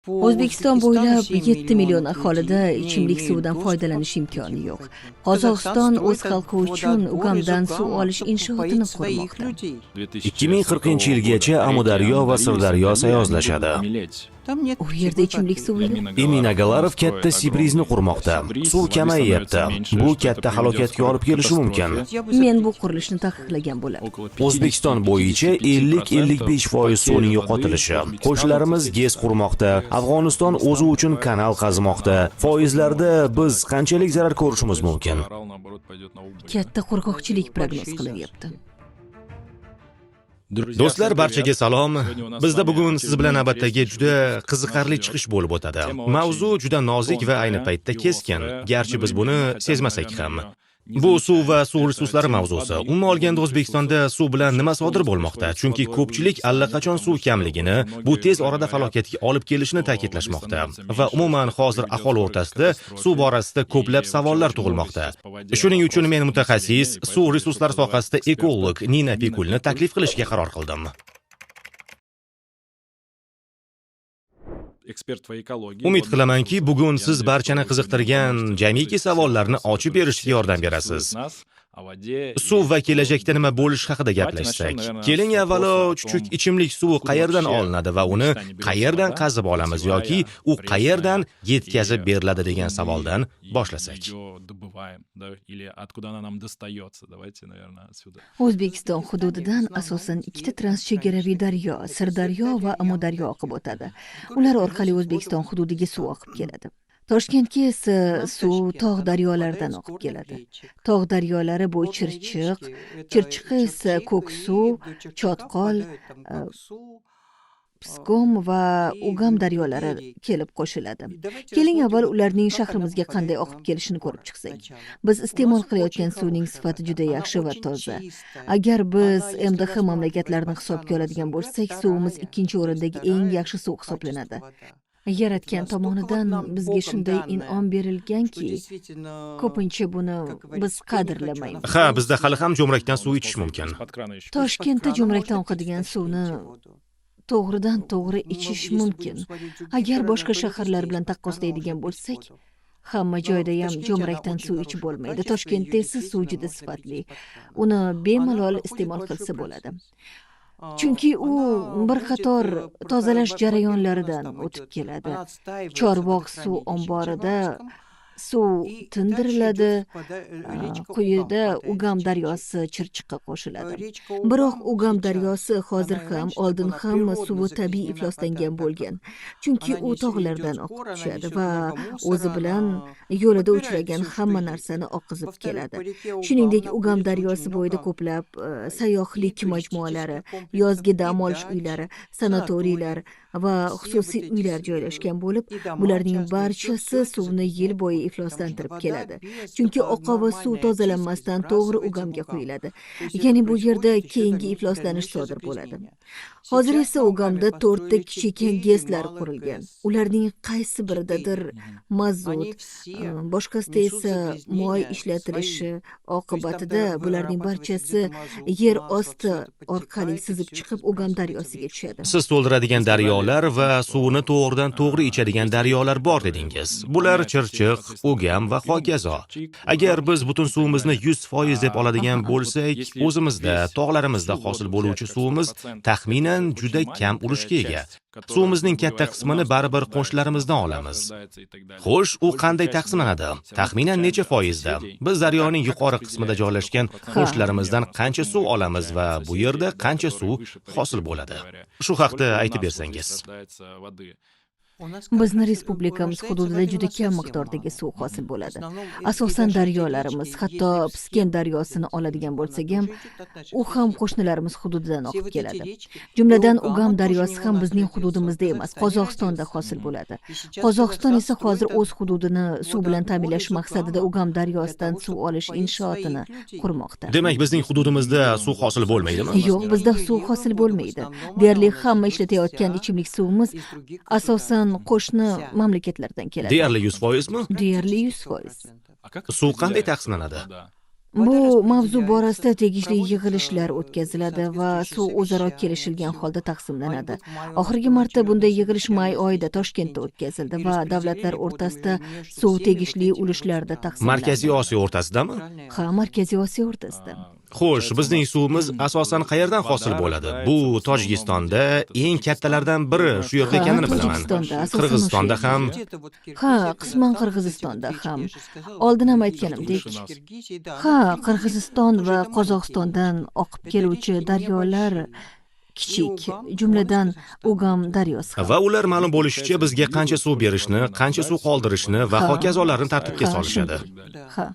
O'zbekiston bo'ylab 7 million aholida ichimlik suvidan foydalanish imkoni yo'q. Qozog'iston o'z xalqi uchun Ugamdan suv olish inshootini qurmoqda. 2040-yilgacha Amudaryo va Sirdaryo sayozlashadi. U yerda ichimlik suvi yo'q. Emin Agalarov katta Sibrizni qurmoqda. Suv kamayyapti. Bu katta halokatga olib kelishi mumkin. Men bu qurilishni taqiqlagan bo'lardim. O'zbekiston bo'yicha 50-55% suvning yo'qotilishi. Qo'shnilarimiz GES qurmoqda. Afg'oniston o'zi uchun kanal qazimoqda. Foizlarda biz qanchalik zarar ko'rishimiz mumkin? Katta qo'rqoqchilik prognoz qilinyapti. Do'stlar, barchaga salom. Bizda bugun siz bilan navbatdagi juda qiziqarli chiqish bo'lib o'tadi. Mavzu juda nozik va ayni paytda keskin, garchi biz buni sezmasak ham. Bu suv va suv resurslari mavzusi. Umuman olganda O'zbekistonda suv bilan nima sodir bo'lmoqda? Chunki ko'pchilik allaqachon suv kamligini, bu tez orada falokatga olib kelishini ta'kidlashmoqda va umuman hozir aholi o'rtasida suv borasida ko'plab savollar tug'ilmoqda. Shuning uchun men mutaxassis, suv resurslari sohasida ekolog Nina Pikulni taklif qilishga qaror qildim. Umid qilamanki, bugun siz barchani qiziqtirgan jamiki savollarni ochib berishga yordam berasiz. Suv va kelajakda nima bo'lishi haqida gaplashsak. Keling, avvalo chuchuk ichimlik suvi qayerdan olinadi va uni qayerdan qazib olamiz yoki u qayerdan yetkazib beriladi degan savoldan boshlasak. O'zbekiston hududidan asosan ikkita transchegaraviy daryo, Sirdaryo va Amudaryo oqib o'tadi. Ular orqali O'zbekiston hududiga suv oqib keladi. Toshkentga esa suv tog' daryolardan oqib keladi. Tog' daryolari bu Chirchiq, Chirchiqqa esa Ko'ksuv, Chotqol, Pskom va Ugam daryolari kelib qo'shiladi. Keling avval ularning shahrimizga qanday oqib kelishini ko'rib chiqsak. Biz iste'mol qilayotgan suvning sifati juda yaxshi va toza. Agar biz MDH mamlakatlarini hisobga oladigan bo'lsak, suvimiz 2-o'rindagi eng yaxshi suv hisoblanadi. Yaratgan tomonidan bizga shunday in'om berilganki, ko'pincha buni biz qadrlamaymiz. Ha, bizda hali ham jo'mrakdan suv ichish mumkin. Toshkentda jo'mrakdan oqadigan suvni to'g'ridan to'g'ri ichish mumkin. Agar boshqa shaharlar bilan taqqoslaydigan bo'lsak, hamma joyda ham jo'mrakdan suv ichib bo'lmaydi. Toshkentda esa suv juda sifatli. Uni bemalol iste'mol qilsa bo'ladi. Chunki u bir qator tozalash jarayonlaridan o'tib keladi. Chorvoq suv omborida suv tindiriladi, quyida Ugam daryosi Chirchiqqa qo'shiladi. Biroq Ugam daryosi hozir ham, oldin ham suvi tabiiy ifloslangan bo'lgan. Chunki u tog'lardan oqib tushadi va o'zi bilan yo'lida uchragan hamma narsani oqizib keladi. Shuningdek, Ugam daryosi bo'yida ko'plab sayyohlik majmualari, yozgi dam olish uylari, sanatoriylar va xususiy uylar joylashgan bo'lib, bularning barchasi suvni yil bo'yi ifloslantirib keladi. Chunki oqova suv tozalanmasdan to'g'ri Ugamga quyiladi. Ya'ni bu yerda keyingi ifloslanish sodir bo'ladi. Hozir esa Ugamda 4 ta kichik GESlar qurilgan. Ularning qaysi biridadir mazut, boshqasida esa moy ishlatilishi oqibatida bularning barchasi yer osti orqali sizib chiqib Ugam daryosiga tushadi. Siz to'ldiradigan daryolar va suvni to'g'ridan to'g'ri ichadigan daryolar bor dedingiz. Bular Chirchiq, Ugam va hokazo. Agar biz butun suvimizni 100% deb oladigan bo'lsak, o'zimizda, tog'larimizda hosil bo'luvchi suvimiz taxminan juda kam ulushga ega. Suvimizning katta qismini baribir qo'shnilarimizdan olamiz. Xo'sh, u qanday taqsimlanadi? Taxminan necha foizda? Biz daryoning yuqori qismida joylashgan qo'shnilarimizdan qancha suv olamiz va bu yerda qancha suv hosil bo'ladi? Shu haqda aytib bersangiz. Bizni respublikamiz hududida juda kam miqdordagi suv hosil bo'ladi. Asosan daryolarimiz, hatto Psken daryosini oladigan bo'lsak ham, u ham qo'shnilarimiz hududidan oqib keladi. Jumladan Ugam daryosi ham bizning hududimizda emas, Qozog'istonda hosil bo'ladi. Qozog'iston esa hozir o'z hududini suv bilan ta'minlash maqsadida Ugam daryosidan suv olish inshootini qurmoqda. Demak, bizning hududimizda suv hosil bo'lmaydimi? Yo'q, bizda suv hosil bo'lmaydi. Deyarli hamma ishlatayotgan ichimlik suvimiz asosan qo'shni mamlakatlardan keladi. Deyarli 100%mi? Deyarli 100%. Suv qanday taqsimlanadi? Bu mavzu borasida tegishli yig'ilishlar o'tkaziladi va suv o'zaro kelishilgan holda taqsimlanadi. Oxirgi marta bunday yig'ilish may oyida Toshkentda o'tkazildi va davlatlar o'rtasida suv tegishli ulushlarda taqsimlandi. Markaziy Osiyo o'rtasidami? Ha, Markaziy Osiyo o'rtasida. Xo'sh, bizning suvimiz asosan qayerdan hosil bo'ladi? Bu Tojikistonda eng kattalardan biri shu yerda ekanini bilaman. Tojikistonda, asosan Qirg'izistonda o'sha ham. Ha, qisman Qirg'izistonda ham. Oldin ham aytganimdek, ha, Qirg'iziston va Qozog'istondan oqib keluvchi daryolar kichik, jumladan Ugam daryosi ham. Va ular ma'lum bo'lishicha bizga qancha suv berishni, qancha suv qoldirishni va hokazolarni tartibga Ha, solishadi. Ha.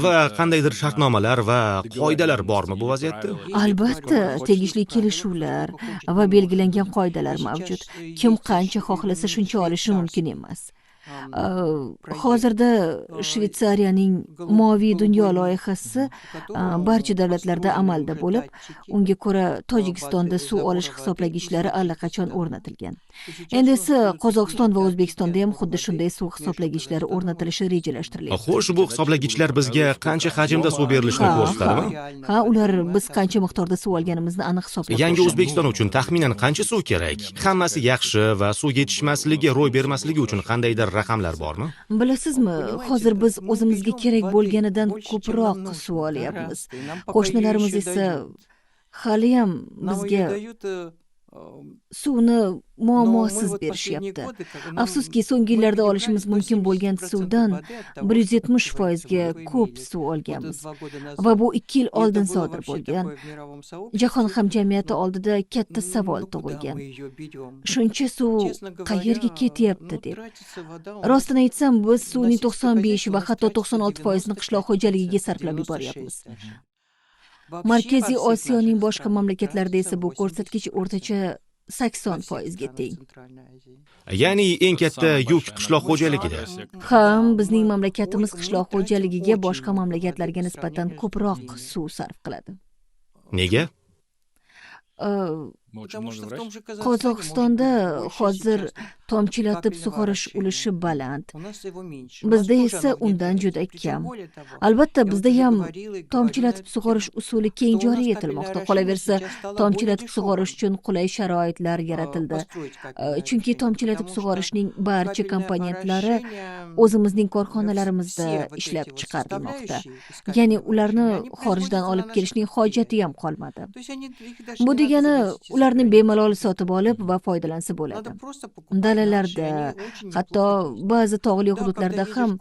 Va qandaydir shartnomalar va qoidalar bormi bu vaziyatda? Albatta, tegishli kelishuvlar va belgilangan qoidalar mavjud. Kim qancha xohlasa shuncha olishi mumkin emas. Hozirda Shvetsariyaning Moviy dunyo loyihasi barcha davlatlarda amalda bo'lib, unga ko'ra Tojikistonda suv olish hisoblagichlari allaqachon o'rnatilgan. Endi esa Qozog'iston va O'zbekistonda ham xuddi shunday suv hisoblagichlari o'rnatilishi rejalashtirilgan. Xo'sh, bu hisoblagichlar bizga qancha hajmda suv berilishini ko'rsatadimi? Ha, ular biz qancha miqdorda suv olganimizni aniq hisoblab Yangi qo'yishadi. O'zbekiston uchun taxminan qancha suv kerak? Hammasi yaxshi va suv yetishmasligi ro'y bermasligi uchun qandaydir raqamlar bormi? Bilasizmi, hozir biz o'zimizga kerak bo'lganidan ko'proq suv olyapmiz. Qo'shnilarimiz esa hali ham bizga suvni muammosiz berishyapti. Afsuski, so'nggi yillarda olishimiz mumkin bo'lgan suvdan 170% ga ko'p suv olganmiz. Va bu 2 yil oldin sodir bo'lgan. Jahon hamjamiyati oldida katta savol tug'ilgan. Shuncha suv qayerga ketyapti deb. Rostini aytsam, biz suvning 95 va hatto 96% ni qishloq xo'jaligiga sarflab yuboryapmiz. Markaziy Osiyoning boshqa mamlakatlarida esa bu ko'rsatkich o'rtacha 80% ga teng. Ya'ni eng katta yuk qishloq xo'jaligida. Ham bizning mamlakatimiz qishloq xo'jaligiga boshqa mamlakatlarga nisbatan ko'proq suv sarf qiladi. Nega? Qozog'istonda hozir tomchilatib sug'orish ulushi baland. Bizda esa undan juda kam. Albatta, bizda ham tomchilatib sug'orish usuli keng joriy etilmoqda. Qolaversa, tomchilatib sug'orish uchun qulay sharoitlar yaratildi. Chunki tomchilatib sug'orishning barcha komponentlari o'zimizning korxonalarimizda ishlab chiqarilmoqda. Ya'ni ularni xorijdan olib kelishning hojati ham qolmadi. Bu degani, ularni bemalol sotib olib va foydalansa bo'ladi. Dalalarda, hatto ba'zi tog'li hududlarda ham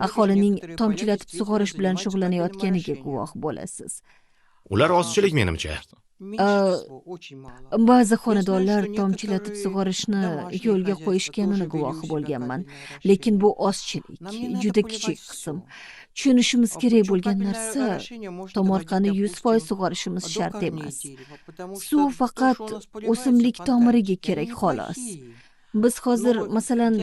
aholining tomchilatib sug'orish bilan shug'ullanayotganiga guvoh bo'lasiz. Ular ozchilik menimcha. Ba'zi xonadonlar tomchilatib sug'orishni yo'lga qo'yishganini guvohi bo'lganman, lekin bu ozchilik, juda kichik qism. Tushunishimiz kerak bo'lgan narsa, tomorqani 100% sug'orishimiz shart emas. Suv faqat o'simlik tomiriga kerak xolos. Biz hozir masalan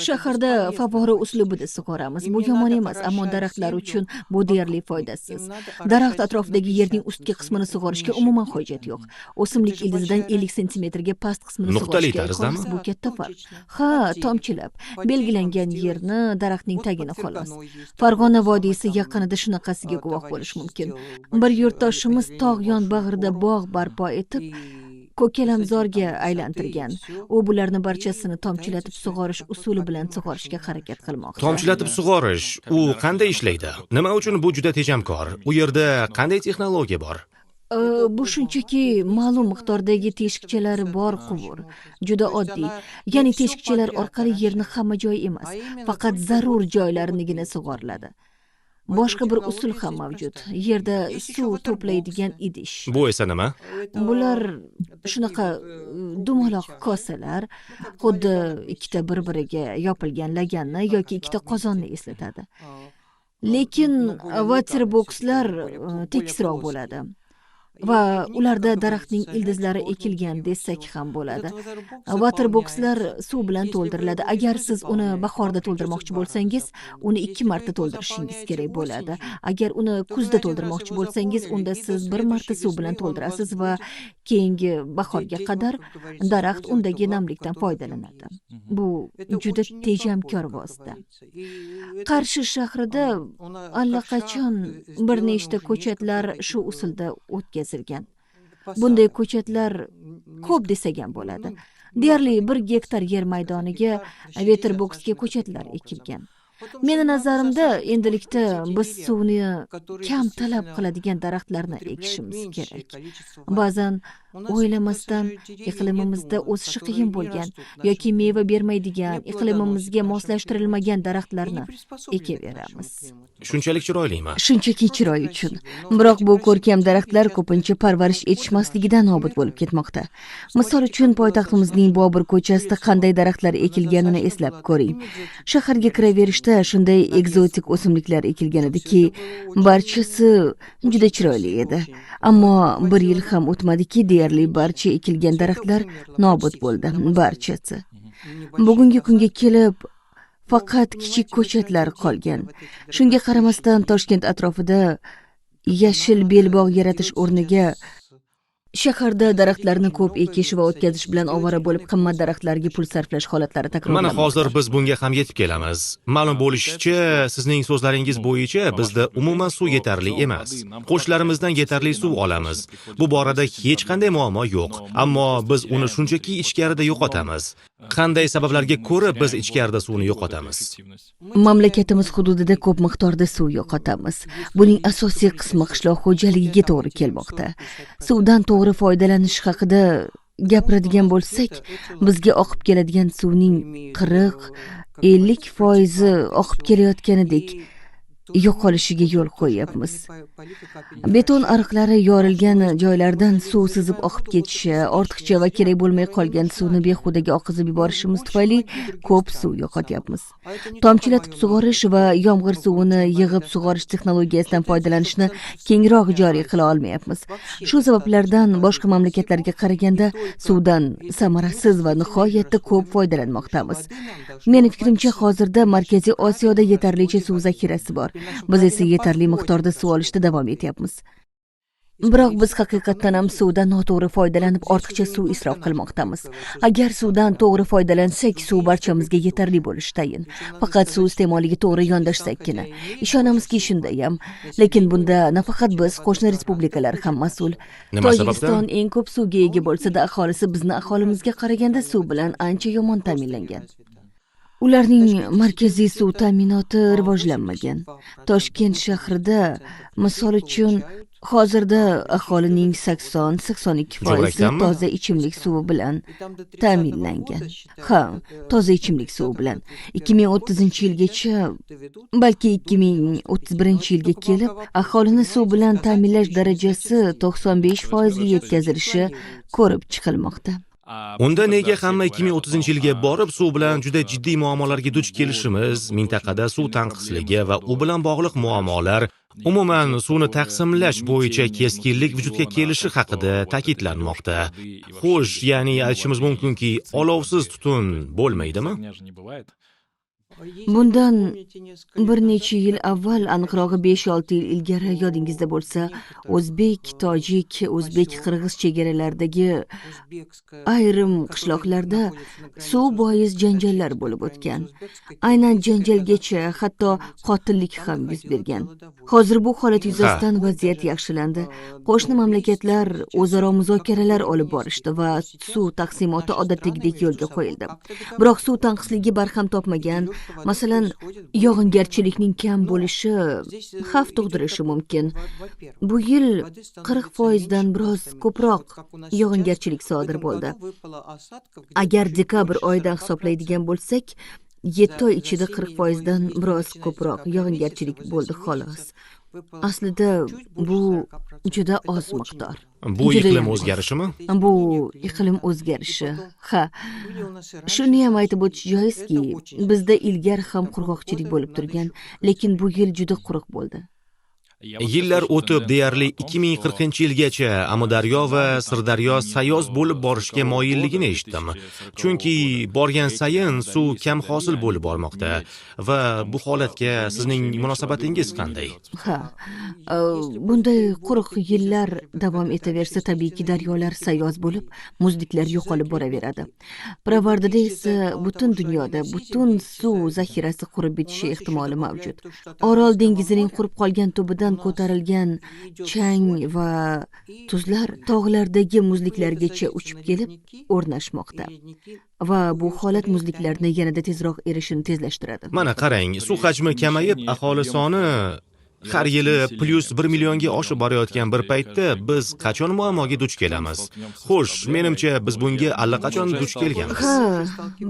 shaharda favvora uslubida sug'oramiz. Bu yomon emas, ammo daraxtlar uchun bu deyarli foydasiz. Daraxt atrofidagi yerning ustki qismini sug'orishga umuman hojat yo'q. O'simlik ildizidan 50 sm ga past qismini Nuqtali sug'orishga tarzdami? bu katta farq. Ha, tomchilab, belgilangan yerni, daraxtning tagini xolos. Farg'ona vodiysi yaqinida shunaqasiga guvoh bo'lish mumkin. Bir yurtdoshimiz tog' yon bag'rida bog' barpo etib, ko'kalamzorga aylantirgan. U bularni barchasini tomchilatib sug'orish usuli bilan sug'orishga harakat qilmoqda. Tomchilatib sug'orish, u qanday ishlaydi? Nima uchun bu juda tejamkor? U yerda qanday texnologiya bor? Bu shunchaki ma'lum miqdordagi teshikchalari bor quvur. Juda oddiy. Ya'ni teshikchalar orqali yerni hamma joy emas, faqat zarur joylarinigina sug'oriladi. Boshqa bir usul ham mavjud. Yerda suv to'playdigan idish. Bu esa nima? Bular shunaqa dumaloq kosalar, xuddi ikkita bir-biriga yopilgan laganni yoki ikkita qozonni eslatadi. Lekin waterboxlar tekisroq bo'ladi. Va ularda daraxtning ildizlari ekilgan desak ham bo'ladi. Waterboxlar suv bilan to'ldiriladi. Agar siz uni bahorda to'ldirmoqchi bo'lsangiz, uni 2 marta to'ldirishingiz kerak bo'ladi. Agar uni kuzda to'ldirmoqchi bo'lsangiz, unda siz 1 marta suv bilan to'ldirasiz va keyingi bahorga qadar daraxt undagi namlikdan foydalanadi. Bu juda tejamkor vosita. Qarshi shahrida allaqachon bir nechta ko'chatlar shu usulda o'tkazilgan. Bunday ko'chatlar ko'p desak ham bo'ladi. Deyarli 1 gektar yer maydoniga veterboksga ko'chatlar ekilgan. Meni nazarimda endilikda biz suvni kam talab qiladigan daraxtlarni ekishimiz kerak. Ba'zan o'ylamasdan iqlimimizda o'sishi qiyin bo'lgan yoki meva bermaydigan, iqlimimizga moslashtirilmagan daraxtlarni ekaveramiz. Shunchalik chiroylimi? Shunchaki chiroy uchun. Biroq bu ko'rkam daraxtlar ko'pincha parvarish etishmasligidan nobud bo'lib ketmoqda. Misol uchun, poytaxtimizning Bobur ko'chasida qanday daraxtlar ekilganini eslab ko'ring. Shaharga kiraverishda shunday ekzotik o'simliklar ekilgan ediki, barchasi juda chiroyli edi. Ammo 1 yil ham o'tmadiki, deyarli barcha ekilgan daraxtlar nobud bo'ldi, barchasi. Bugungi kunga kelib faqat kichik ko'chatlar qolgan. Shunga qaramasdan Toshkent atrofida yashil belbog' yaratish o'rniga shaharda daraxtlarni ko'p ekish va o'tkazish bilan ovora bo'lib qimmat daraxtlarga pul sarflash holatlari takrorlanmoqda. Mana hozir biz bunga ham yetib kelamiz. Ma'lum bo'lishicha, sizning so'zlaringiz bo'yicha bizda umuman suv yetarli emas. Qo'shlarimizdan yetarli suv olamiz. Bu borada hech qanday muammo yo'q. Ammo biz uni shunchaki ichkarida yo'qotamiz. Qanday sabablarga ko'ra biz ichkarida suvni yo'qotamiz? Mamlakatimiz hududida ko'p miqdorda suv yo'qotamiz. Buning asosiy qismi qishloq xo'jaligiga to'g'ri kelmoqda. Suvdan to'g'ri foydalanish haqida gapiradigan bo'lsak, bizga oqib keladigan suvning 40-50% oqib kelayotganidek yo'qolishiga yo'l qo'yapmiz. Beton ariqlari yorilgan joylardan suv sizib oqib ketishi, ortiqcha va kerak bo'lmay qolgan suvni behudaga oqizib yuborishimiz tufayli ko'p suv yo'qotyapmiz. Tomchilatib sug'orish va yomg'ir suvini yig'ib sug'orish texnologiyasidan foydalanishni kengroq joriy qila olmayapmiz. Shu sabablardan boshqa mamlakatlarga qaraganda suvdan samarasiz va nihoyatda ko'p foydalanmoqdamiz. Meni fikrimcha, hozirda Markaziy Osiyoda yetarlicha suv zaxirasi bor. Biz esa yetarli miqdorda suv olishda davom etyapmiz. Biroq biz haqiqatan ham suvdan noto'g'ri foydalanib ortiqcha suv isrof qilmoqdamiz. Agar suvdan to'g'ri foydalansak, suv barchamizga yetarli bo'lishi tayin. Faqat suv iste'moliga to'g'ri yondashsakkina. Ishonamizki shunday ham. Lekin bunda nafaqat biz, qo'shni respublikalar ham mas'ul. Tojikiston eng ko'p suvga ega bo'lsa-da, aholisi bizni aholimizga qaraganda suv bilan ancha yomon ta'minlangan. Ularning markaziy suv ta'minoti rivojlanmagan. Toshkent shahrida, misol uchun, hozirda aholining 80-82% toza ichimlik suvi bilan ta'minlangan. Ha, toza ichimlik suvi bilan 2030-yilgacha, balki 2031-yilga kelib, aholini suv bilan ta'minlash darajasi 95% ga yetkazilishi ko'rib chiqilmoqda. Unda nega hamma 2030-yilga borib suv bilan juda jiddiy muammolarga duch kelishimiz, mintaqada suv tanqisligi va u bilan bog'liq muammolar, umuman suvni taqsimlash bo'yicha keskinlik vujudga kelishi haqida ta'kidlanmoqda. Xo'sh, ya'ni aytishimiz mumkinki, olovsiz tutun bo'lmaydimi? Bundan bir necha yil avval, aniqrog'i 5-6 yil ilgari, yodingizda bo'lsa, o'zbek, tojik, o'zbek, qirg'iz chegaralaridagi ayrim qishloqlarda suv bois janjallar bo'lib o'tgan. Aynan janjalgacha hatto qotillik ham yuz bergan. Hozir bu holat yuzasidan vaziyat yaxshilandi. Qo'shni mamlakatlar o'zaro muzokaralar olib borishdi va suv taqsimoti odatdagidek yo'lga qo'yildi. Biroq suv tanqisligi barham topmagan. Masalan, yog'ingarchilikning kam bo'lishi xavf tug'dirishi mumkin. Bu yil 40% dan biroz ko'proq yog'ingarchilik sodir bo'ldi. Agar dekabr oyidan hisoblaydigan bo'lsak, 7 oy ichida 40% dan biroz ko'proq yog'ingarchilik bo'ldi xolos. Aslida bu juda oz miqdor. Bu iqlim o'zgarishimi? Bu iqlim o'zgarishi. Ha. Shuni ham aytib o'tish joizki, bizda ilgari ham qurg'oqchilik bo'lib turgan, lekin bu yil juda quruq bo'ldi. Yillar o'tib deyarli 2040-yilgacha Amudaryo va Sirdaryo sayoz bo'lib borishga moyilligini eshitdim. Chunki borgan sayin suv kam hosil bo'lib bormoqda va bu holatga sizning munosabatingiz qanday? Ha, bunday quruq yillar davom etaversa tabiiyki daryolar sayoz bo'lib, muzliklar yo'qolib boraveradi. Pirovardida esa butun dunyoda butun suv zaxirasi qurib bitishi ehtimoli mavjud. Orol dengizining qurib qolgan tubidan ko'tarilgan chang va tuzlar tog'lardagi muzliklargacha uchib kelib o'rnashmoqda va bu holat muzliklarni yanada tezroq erishini tezlashtiradi. Mana qarang, suv hajmi kamayib, aholi soni har yili plus 1 millionga oshib borayotgan bir paytda biz qachon muammoga duch kelamiz? Xo'sh, menimcha biz bunga allaqachon duch kelganmiz. Ha,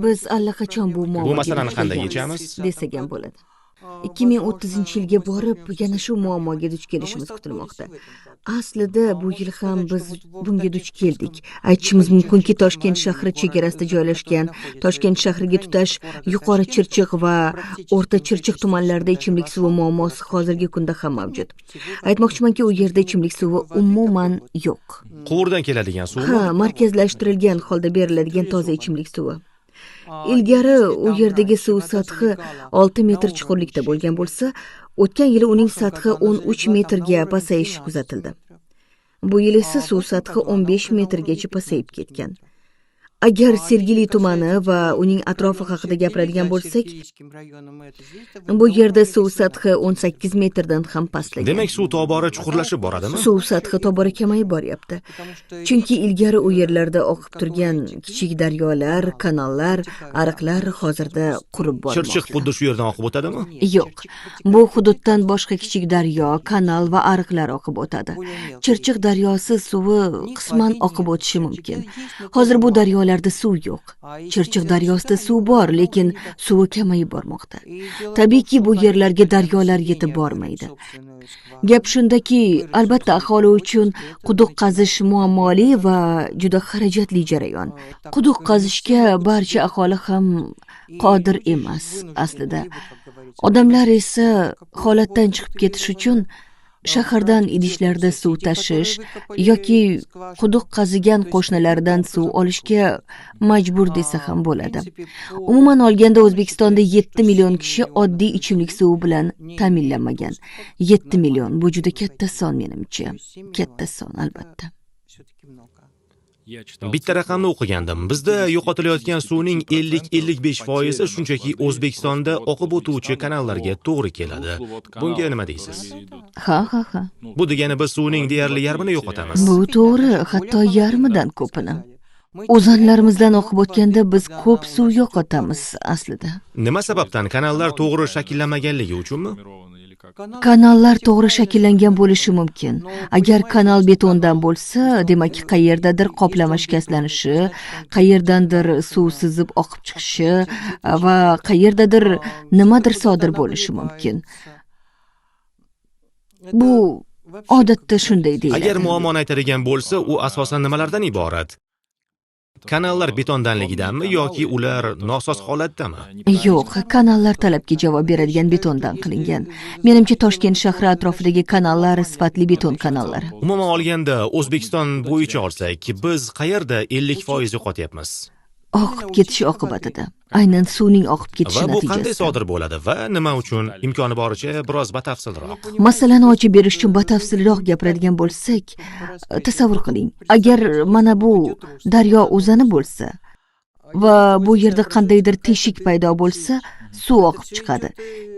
biz allaqachon bu muammoga masalani duch qanday kelganmiz yechamiz? desak ham bo'ladi. 2030-yilga borib yana shu muammoga duch kelishimiz kutilmoqda. Aslida bu yil ham biz bunga duch keldik. Aytishimiz mumkinki, Toshkent shahri chegarasida joylashgan, Toshkent shahriga tutash Yuqori Chirchiq va O'rta Chirchiq tumanlarida ichimlik suvi muammosi hozirgi kunda ham mavjud. Aytmoqchimanki, u yerda ichimlik suvi umuman yo'q. Quvurdan keladigan suvmi? Ha, markazlashtirilgan holda beriladigan toza ichimlik suvi. Ilgari u yerdagi suv sathi 6 metr chuqurlikda bo'lgan bo'lsa, o'tgan yili uning sathi 13 metrga pasayishi kuzatildi. Bu yil esa suv sathi 15 metrgacha pasayib ketgan. Agar Sergeli tumani va uning atrofi haqida gapiradigan bo'lsak, bu yerda suv sathi 18 metrdan ham pastlagan. Demak, suv tobora chuqurlashib boradimi? Suv sathi tobora kamayib boryapti. Chunki ilgari u yerlarda oqib turgan kichik daryolar, kanallar, ariqlar hozirda qurib bormoqda. Chirchiq xuddi shu yerdan oqib o'tadimi? Yo'q. Bu hududdan boshqa kichik daryo, kanal va ariqlar oqib o'tadi. Chirchiq daryosi suvi qisman oqib o'tishi mumkin. Hozir bu daryolarda suv yo'q. Chirchiq daryosida suv bor, lekin suvi kamayib bormoqda. Tabiiyki bu yerlarga daryolar yetib bormaydi. Gap shundaki, albatta aholi uchun quduq qazish muammoli va juda xarajatli jarayon. Quduq qazishga barcha aholi ham qodir emas aslida. Odamlar esa holatdan chiqib ketish uchun shahardan idishlarda suv tashish yoki quduq qazigan qo'shnilaridan suv olishga majbur desa ham bo'ladi. Umuman olganda O'zbekistonda 7 million kishi oddiy ichimlik suvi bilan ta'minlanmagan. 7 million bu juda katta son menimcha. Katta son albatta. Bitta raqamni o'qigandim. Bizda yo'qotilayotgan suvning 50-55% shunchaki O'zbekistonda oqib o'tuvchi kanallarga to'g'ri keladi. Bunga nima deysiz? Ha. Bu degani biz suvning deyarli yarmini yo'qotamiz. Bu to'g'ri, hatto yarmidan ko'pini. O'zanlarimizdan oqib o'tganda biz ko'p suv yo'qotamiz aslida. Nima sababdan? Kanallar to'g'ri shakllanmaganligi uchunmi? Kanallar to'g'ri shakllangan bo'lishi mumkin. Agar kanal betondan bo'lsa, demak qayerdadir qoplama shikastlanishi, qayerdandir suv sizib oqib chiqishi va qayerdadir nimadir sodir bo'lishi mumkin. Bu odatda shunday deyiladi. Agar muammoni aytadigan bo'lsa, u asosan nimalardan iborat? Kanallar betondanligidanmi yoki ular nosoz holatdami? Yo'q, kanallar talabga javob beradigan betondan qilingan. Menimcha Toshkent shahri atrofidagi kanallar sifatli beton kanallari. Umuman olganda, O'zbekiston bo'yicha olsak, biz qayerda 50% yo'qotyapmiz? Oqib ketishi oqibatida. Aynan suvning oqib ketishi Va bu qanday natijasida. sodir bo'ladi va nima uchun? Imkoni boricha biroz batafsilroq. Masalani ochib berish uchun batafsilroq gapiradigan bo'lsak, tasavvur qiling. Agar mana bu daryo o'zani bo'lsa va bu yerda qandaydir teshik paydo bo'lsa, suv oqib chiqadi.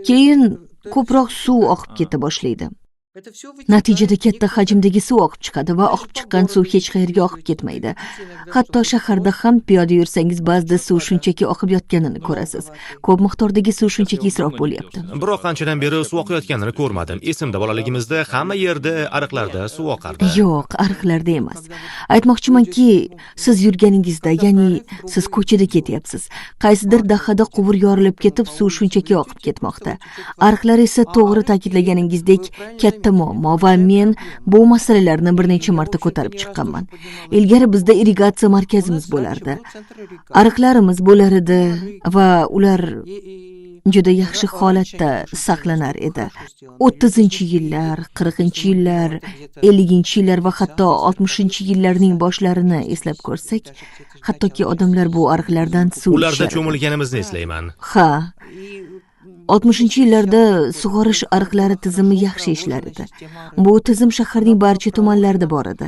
Keyin ko'proq suv oqib keta boshlaydi. Natijada katta hajmdagi suv oqib chiqadi va oqib chiqqan suv hech qayerga oqib ketmaydi. Hatto shaharda ham piyoda yursangiz ba'zida suv shunchaki oqib yotganini ko'rasiz. Ko'p miqdordagi suv shunchaki isrof bo'lyapti. Biroq qanchadan beri suv oqayotganini ko'rmadim. Esimda bolaligimizda hamma yerda ariqlarda suv oqardi. Yo'q, ariqlarda emas. Aytmoqchimanki, siz yurganingizda, ya'ni siz ko'chada ketyapsiz. Qaysidir dahada quvur yorilib ketib, suv shunchaki oqib ketmoqda. Ariqlar esa to'g'ri ta'kidlaganingizdek katta muammo va men bu masalalarni bir necha marta ko'tarib chiqqanman. Ilgari bizda irrigatsiya markazimiz bo'lardi. Ariqlarimiz bo'lar edi va ular juda yaxshi holatda saqlanar edi. 30-yillar, 40-yillar, 50-yillar va hatto 60-yillarning boshlarini eslab ko'rsak, hattoki odamlar bu ariqlardan suv Ularda ichardi. cho'milganimizni eslayman. Ha, 60-yillarda sug'orish ariqlari tizimi yaxshi ishlar edi. Bu tizim shaharning barcha tumanlarida bor edi.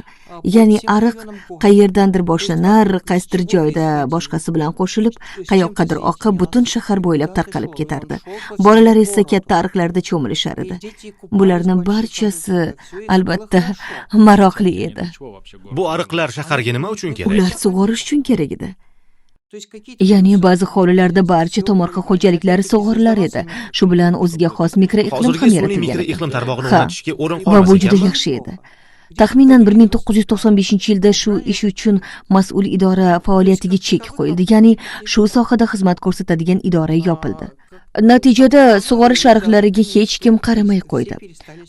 Ya'ni ariq qayerdandir boshlanar, qaysidir joyda boshqasi bilan qo'shilib, qayoqqadir oqib, butun shahar bo'ylab tarqalib ketardi. Bolalar esa katta ariqlarda cho'milishar edi. Bularning barchasi albatta maroqli edi. Bu ariqlar shaharga nima uchun kerak? Ular sug'orish uchun kerak edi. Ya'ni ba'zi hovlilarda barcha tomorqa xo'jaliklari sug'orilar edi. Shu bilan o'ziga xos mikroiqlim ham Hozirgi sun'iy yaratilgan edi. mikroiqlim tarmog'ini Ha. o'rnatishga o'rin Va bu qolmas juda ekanmi? yaxshi edi. Taxminan 1995-yilda shu ish uchun mas'ul idora faoliyatiga chek qo'yildi, ya'ni shu sohada xizmat ko'rsatadigan idora yopildi. Natijada sug'orish ariqlariga hech kim qaramay qo'ydi.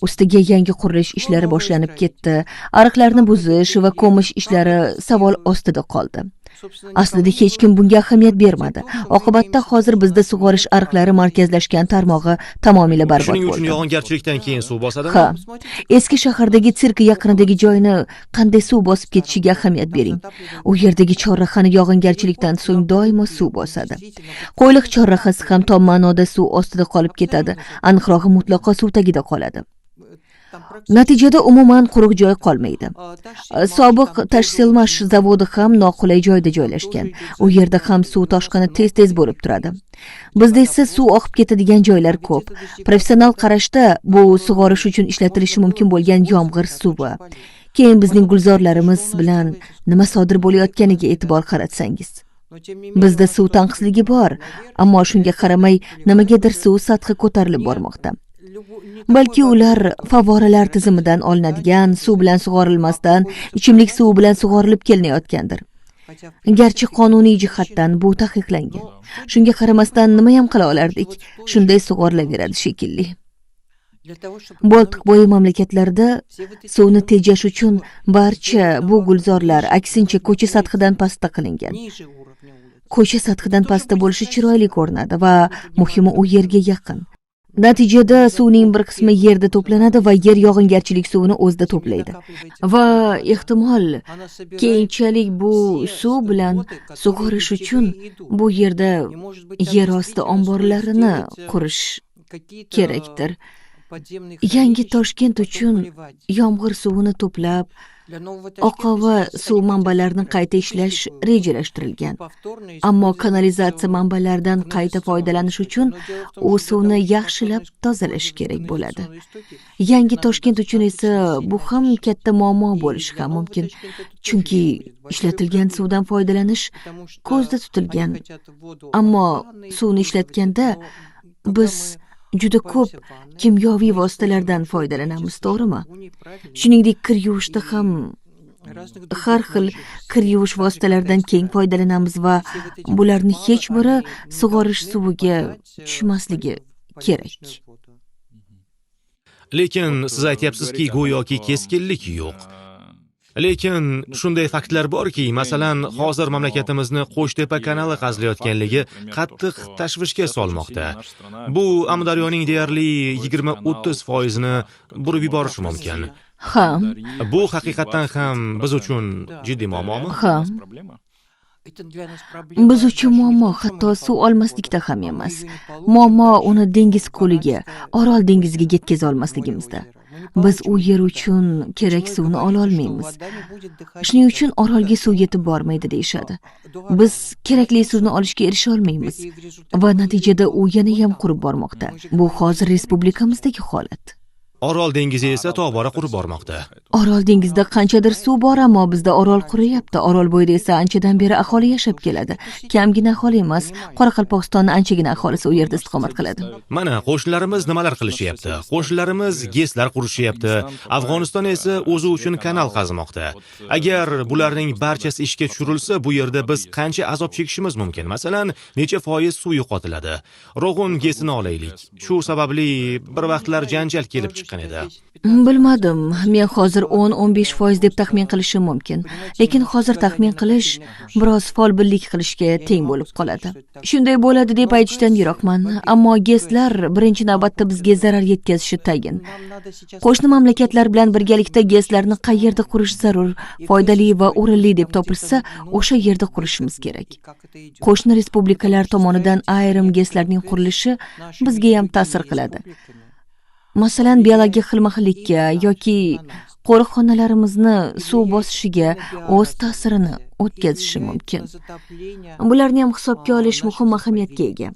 Ustiga yangi qurilish ishlari boshlanib ketdi. Ariqlarni buzish va ko'mish ishlari savol ostida qoldi. Aslida hech kim bunga ahamiyat bermadi. Oqibatda hozir bizda sug'orish ariqlari markazlashgan tarmog'i tamomila barbod Shuning uchun bo'ldi. yog'ingarchilikdan keyin suv bosadimi? Ha, eski shahardagi sirk yaqinidagi joyni qanday suv bosib ketishiga ahamiyat bering. U yerdagi chorrahani yog'ingarchilikdan so'ng doimo suv bosadi. Qo'yliq chorrahasi ham tom ma'noda suv ostida qolib ketadi, aniqrog'i mutlaqo suv tagida qoladi. Natijada umuman quruq joy qolmaydi. Sobiq Tashsilmash zavodi ham noqulay joyda joylashgan. U yerda ham suv toshqini tez-tez bo'lib turadi. Bizda esa suv oqib ketadigan joylar ko'p. Professional qarashda bu sug'orish uchun ishlatilishi mumkin bo'lgan yomg'ir suvi. Keyin bizning gulzorlarimiz bilan nima sodir bo'layotganiga e'tibor qaratsangiz. Bizda suv tanqisligi bor, ammo shunga qaramay nimagadir suv sathi ko'tarilib bormoqda. Balki ular favvoralar tizimidan olinadigan suv bilan sug'orilmasdan ichimlik suvi bilan sug'orilib kelinayotgandir. Garchi qonuniy jihatdan bu taqiqlangan. Shunga qaramasdan nima ham qila olardik? Shunday sug'orilaveradi shekilli. Boltiq bo'yi mamlakatlarida suvni tejash uchun barcha bu gulzorlar aksincha ko'cha sathidan pastda qilingan. Ko'cha sathidan pastda bo'lishi chiroyli ko'rinadi va muhimi u yerga yaqin. Natijada suvning bir qismi yerda to'planadi va yer yog'ingarchilik suvini o'zida to'playdi. Va ehtimol keyinchalik bu suv bilan sug'orish uchun bu yerda yer osti omborlarini qurish kerakdir. Yangi Toshkent uchun yomg'ir suvini to'plab, oqova suv manbalarini qayta ishlash rejalashtirilgan. Ammo kanalizatsiya manbalaridan qayta foydalanish uchun u suvni yaxshilab tozalash kerak bo'ladi. Yangi Toshkent uchun esa bu ham katta muammo bo'lishi ham mumkin. Chunki ishlatilgan suvdan foydalanish ko'zda tutilgan. Ammo suvni ishlatganda biz juda ko'p kimyoviy vositalardan foydalanamiz, to'g'rimi? Shuningdek, kir yuvishda ham har xil kir yuvish vositalaridan keng foydalanamiz va bularning hech biri sug'orish suviga tushmasligi kerak. Lekin siz aytyapsizki, go'yoki keskinlik yo'q. Lekin shunday faktlar borki, masalan, hozir mamlakatimizni Qo'shtepa kanali qazilayotganligi qattiq tashvishga solmoqda. Bu Amudaryoning deyarli 20-30%ni burib yuborishi mumkin. Ha, Bu haqiqatan ham biz uchun jiddiy muammomi? ha. Biz uchun muammo hatto suv olmaslikda ham emas. Muammo uni dengiz ko'liga, Orol dengiziga yetkaza olmasligimizda. Biz u yer uchun kerak suvni ola olmaymiz. Shuning uchun Orolga suv yetib bormaydi deyshadi. Biz kerakli suvni olishga erisha olmaymiz va natijada u yana ham qurib bormoqda. Bu hozir respublikamizdagi holat. Orol dengizi esa tobora qurib bormoqda. Orol dengizida qanchadir suv bor, ammo bizda Orol quriyapti. Orol bo'yida esa anchadan beri aholi yashab keladi. Kamgina aholi emas, Qoraqalpog'istonning anchagina aholisi u yerda istiqomat qiladi. Mana qo'shnilarimiz nimalar qilishyapti? Qo'shnilarimiz GESlar qurishyapti. Afg'oniston esa o'zi uchun kanal qazimoqda. Agar bularning barchasi ishga tushirilsa, bu yerda biz qancha azob chekishimiz mumkin? Masalan, necha foiz suv yo'qotiladi? Rog'un GESini olaylik. Shu sababli bir vaqtlar janjal kelib chiqqan. chiqqan edi. Bilmadim, men hozir 10-15% deb taxmin qilishim mumkin. Lekin hozir taxmin qilish biroz folbinlik qilishga teng bo'lib qoladi. Shunday bo'ladi deb aytishdan yiroqman, ammo GESlar birinchi navbatda bizga zarar yetkazishi tayin. Qo'shni mamlakatlar bilan birgalikda GESlarni qayerda qurish zarur, foydali va o'rinli deb topilsa, o'sha yerda qurishimiz kerak. Qo'shni respublikalar tomonidan ayrim GESlarning qurilishi bizga ham ta'sir qiladi. Masalan, biologik xilma-xillikka yoki qo'riqxonalarimizni suv bosishiga o'z ta'sirini o'tkazishi mumkin. Bularni ham hisobga olish muhim ahamiyatga ega.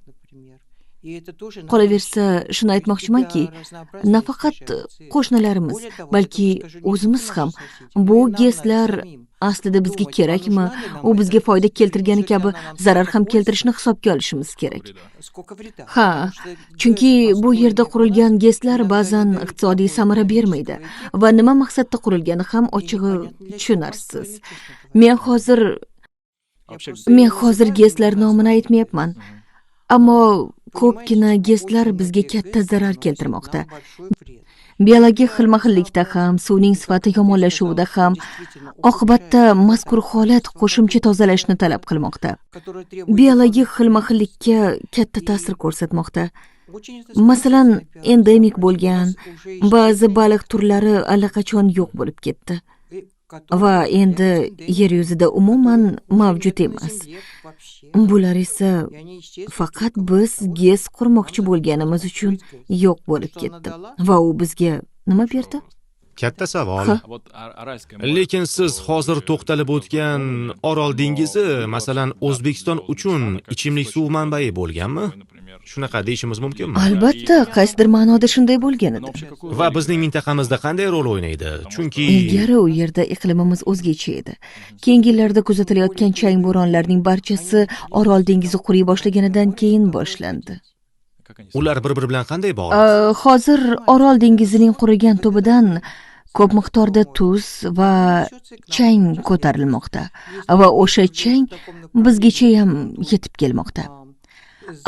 Qolaversa, shuni aytmoqchimanki, nafaqat qo'shnilarimiz, balki o'zimiz ham bu GESlar aslida bizga kerakmi, u bizga foyda keltirgani kabi zarar ham keltirishni hisobga olishimiz kerak. Ha, chunki bu yerda qurilgan GESlar ba'zan iqtisodiy samara bermaydi va nima maqsadda qurilgani ham ochig'i tushunarsiz. Men hozir GESlar nomini aytmayapman. Ammo ko'pgina GESlar bizga katta zarar keltirmoqda. Biologik xilma-xillikda ham, suvning sifati yomonlashuvida ham, oqibatda mazkur holat qo'shimcha tozalashni talab qilmoqda. Biologik xilma-xillikka katta ta'sir ko'rsatmoqda. Masalan, endemik bo'lgan ba'zi baliq turlari allaqachon yo'q bo'lib ketdi va endi yer yuzida umuman mavjud emas. Bular esa faqat biz GES qurmoqchi bo'lganimiz uchun yo'q bo'lib ketdi va u bizga nima berdi? Katta savol. Lekin siz hozir to'xtalib o'tgan Orol dengizi, masalan, O'zbekiston uchun ichimlik suv manbai bo'lganmi? Shunaqa deyishimiz mumkinmi? Albatta, qaysidir ma'noda shunday bo'lgan edi. Va bizning mintaqamizda qanday rol o'ynaydi? Chunki ilgari u yerda iqlimimiz o'zgacha edi. Keyingi yillarda kuzatilayotgan chang bo'ronlarning barchasi Orol dengizi quriy boshlaganidan keyin boshlandi. ular bir-biri bilan qanday bog'liq? Hozir Orol dengizining qurigan tubidan ko'p miqdorda tuz va chang ko'tarilmoqda va o'sha chang bizgacha ham yetib kelmoqda.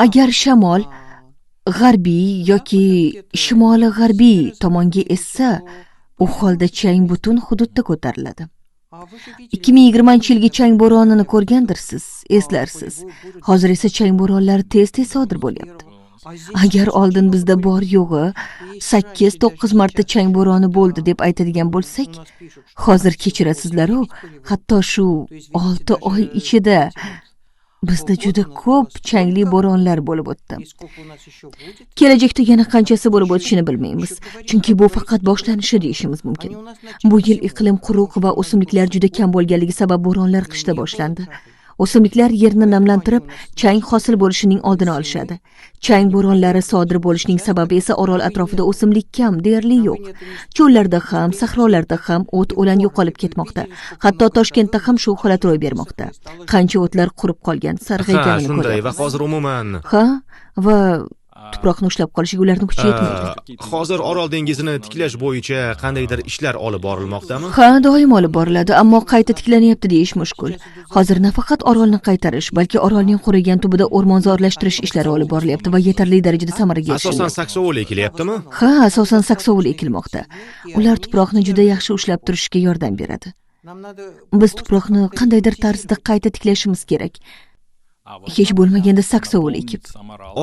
Agar shamol g'arbiy yoki shimoli g'arbiy tomonga essa, u holda chang butun hududda ko'tariladi. 2020-yilgi chang bo'ronini ko'rgandirsiz, eslarsiz. Hozir esa chang bo'ronlari tez-tez sodir bo'lyapti. Agar oldin bizda bor yo'g'i 8-9 marta chang bo'roni bo'ldi deb aytadigan bo'lsak, hozir kechirasizlar-ku, hatto shu 6 oy ichida bizda juda ko'p changli bo'ronlar bo'lib o'tdi. Kelajakda yana qanchasi bo'lib o'tishini bilmaymiz, chunki bu faqat boshlanishi deyishimiz mumkin. Bu yil iqlim quruq va o'simliklar juda kam bo'lganligi sabab bo'ronlar qishda boshlandi. O'simliklar yerni namlantirib, chang hosil bo'lishining oldini olishadi. Chang bo'ronlari sodir bo'lishining sababi esa Orol atrofida o'simlik kam, deyarli yo'q. Cho'llarda ham, sahrolarda ham o't-o'lan yo'qolib ketmoqda. Hatto Toshkentda ham shu holat ro'y bermoqda. Qancha o'tlar qurib qolgan, sarg'ayganini ko'ryapmiz. Shunday va hozir umuman va tuproqni ushlab qolishiga ularni kuchi yetmaydi. Hozir Orol dengizini tiklash bo'yicha qandaydir ishlar olib borilmoqdami? Doim olib boriladi, ammo qayta tiklanyapti deyish mushkul. Hozir nafaqat Orolni qaytarish, balki Orolning qurigan tubida o'rmonzorlashtirish ishlari olib borilyapti va yetarli darajada samaraga erishildi. Asosan saksovul ekilyaptimi? Asosan saksovul ekilmoqda. Ular tuproqni juda yaxshi ushlab turishga yordam beradi. Biz tuproqni qandaydir tarzda qayta tiklashimiz kerak. Hech bo'lmaganda saksovul ekib.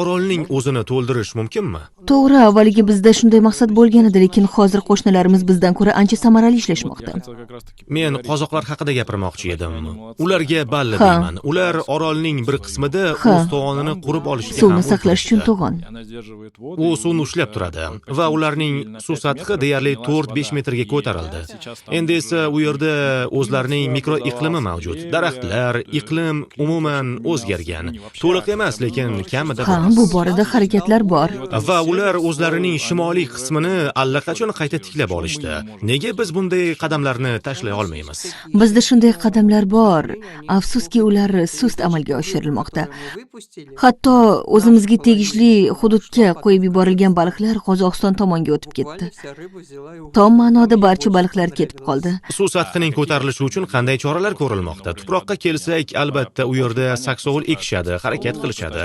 Orolning o'zini to'ldirish mumkinmi? To'g'ri, avvaliga bizda shunday maqsad bo'lgan edi, lekin hozir qo'shnilarimiz bizdan ko'ra ancha samarali ishlashmoqda. Men qozoqlar haqida gapirmoqchi edim. Ularga balli deyman. Ular Orolning bir qismida o'z to'g'onini qurib olishga suvni saqlash uchun to'g'on. U suvni ushlab turadi va ularning suv sathi deyarli 4-5 metrga ko'tarildi. Endi esa u yerda o'zlarining mikroiqlimi mavjud. Daraxtlar, iqlim umuman o'zgargan. To'liq emas, lekin kamida bor. Bu borada harakatlar bor. Va ular o'zlarining shimoliy qismini allaqachon qayta tiklab olishdi. Nega biz bunday qadamlarni tashlay olmaymiz? Bizda shunday qadamlar bor. Afsuski, ular sust amalga oshirilmoqda. Hatto o'zimizga tegishli hududga qo'yib yuborilgan baliqlar Qozog'iston tomonga o'tib ketdi. Tom ma'noda barcha baliqlar ketib qoldi. Suv sathining ko'tarilishi uchun qanday choralar ko'rilmoqda? Tuproqqa kelsak, albatta u yerda saksovul qorovul ekishadi, harakat qilishadi.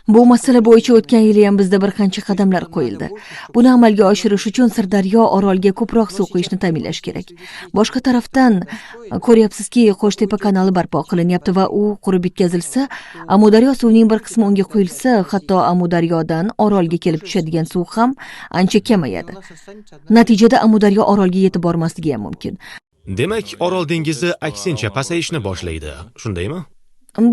Bu masala bo'yicha o'tgan yili ham bizda bir qancha qadamlar qo'yildi. Buni amalga oshirish uchun Sirdaryo orolga ko'proq suv quyishni ta'minlash kerak. Boshqa tarafdan ko'ryapsizki, Qo'shtepa kanali barpo qilinyapti va u qurib bitkazilsa, Amudaryo suvining bir qismi unga quyilsa, hatto Amudaryodan orolga kelib tushadigan suv ham ancha kamayadi. Natijada Amudaryo orolga yetib bormasligi ham mumkin. Demak, Orol dengizi aksincha pasayishni boshlaydi, shundaymi?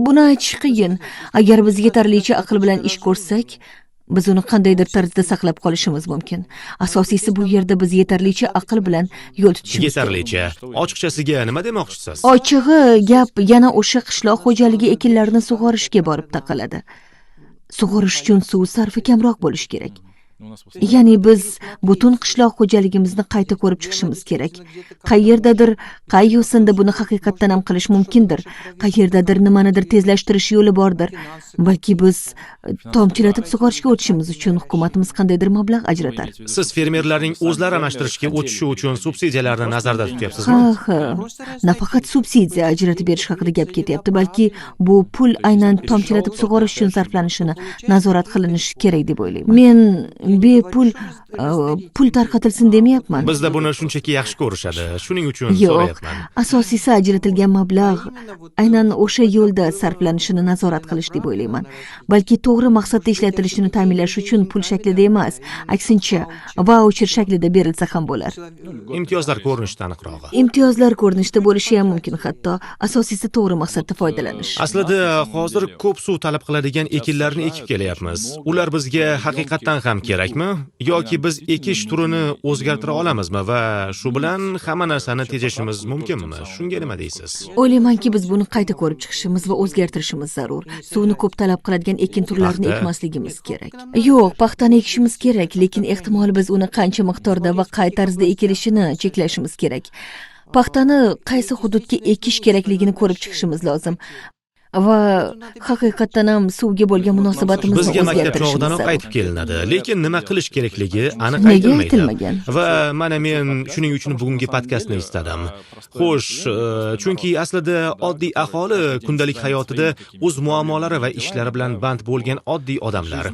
Buni aytish qiyin. Agar biz yetarlicha aql bilan ish ko'rsak, biz uni qandaydir tarzda saqlab qolishimiz mumkin. Asosiysi bu yerda biz yetarlicha aql bilan yo'l tutishimiz kerak. Yetarlicha. Ochiqchasiga nima demoqchisiz? Ochig'i gap yana o'sha qishloq xo'jaligi ekinlarini sug'orishga borib taqaladi. Sug'orish uchun suv sarfi kamroq bo'lishi kerak. Ya'ni biz butun qishloq xo'jaligimizni qayta ko'rib chiqishimiz kerak. Qayerdadir, qay yo'sinda buni haqiqatdan ham qilish mumkindir. Qayerdadir nimanidir tezlashtirish yo'li bordir. Balki biz tomchilatib sug'orishga o'tishimiz uchun hukumatimiz qandaydir mablag' ajratar. Siz fermerlarning o'zlari almashtirishga o'tishi uchun subsidiyalarni nazarda tutyapsizmi? Ha. Nafaqat subsidiya ajratib berish haqida gap ketyapti, balki bu pul aynan tomchilatib sug'orish uchun sarflanishini nazorat qilinishi kerak deb o'ylayman. Men bepul pul tarqatilsin demayapman. Bizda buni shunchaki yaxshi ko'rishadi. Shuning uchun Yo'q, so'rayapman. asosiysi ajratilgan mablag' aynan o'sha yo'lda sarflanishini nazorat qilish deb o'ylayman. Balki to'g'ri maqsadda ishlatilishini ta'minlash uchun pul shaklida emas, aksincha vaucher shaklida berilsa ham bo'lar. Imtiyozlar ko'rinishida aniqrog'i. Imtiyozlar ko'rinishda bo'lishi ham mumkin, hatto asosiysi to'g'ri maqsadda foydalanish. Aslida hozir ko'p suv talab qiladigan ekinlarni ekib kelyapmiz. Ular bizga haqiqatdan ham kerakmi? Yoki biz ekish turini o'zgartira olamizmi va shu bilan hamma narsani tejashimiz mumkinmi? Shunga nima deysiz? O'ylaymanki, biz buni qayta ko'rib chiqishimiz va o'zgartirishimiz zarur. Suvni ko'p talab qiladigan ekin turlarini Paxta? ekmasligimiz kerak. Yo'q, paxtani ekishimiz kerak, lekin ehtimol biz uni qancha miqdorda va qay tarzda ekilishini cheklashimiz kerak. Paxtani qaysi hududga ekish kerakligini ko'rib chiqishimiz lozim. Va haqiqatdan ham suvga bo'lgan munosabatimizni Bizga maktab o'zgartirishimiz chog'idan zarur. qaytib kelinadi, lekin nima qilish kerakligi aniq Nega aytilmaydi. aytilmagan? Va mana men shuning uchun bugungi podkastni istadim. Xo'sh, chunki aslida oddiy aholi kundalik hayotida o'z muammolari va ishlari bilan band bo'lgan oddiy odamlar.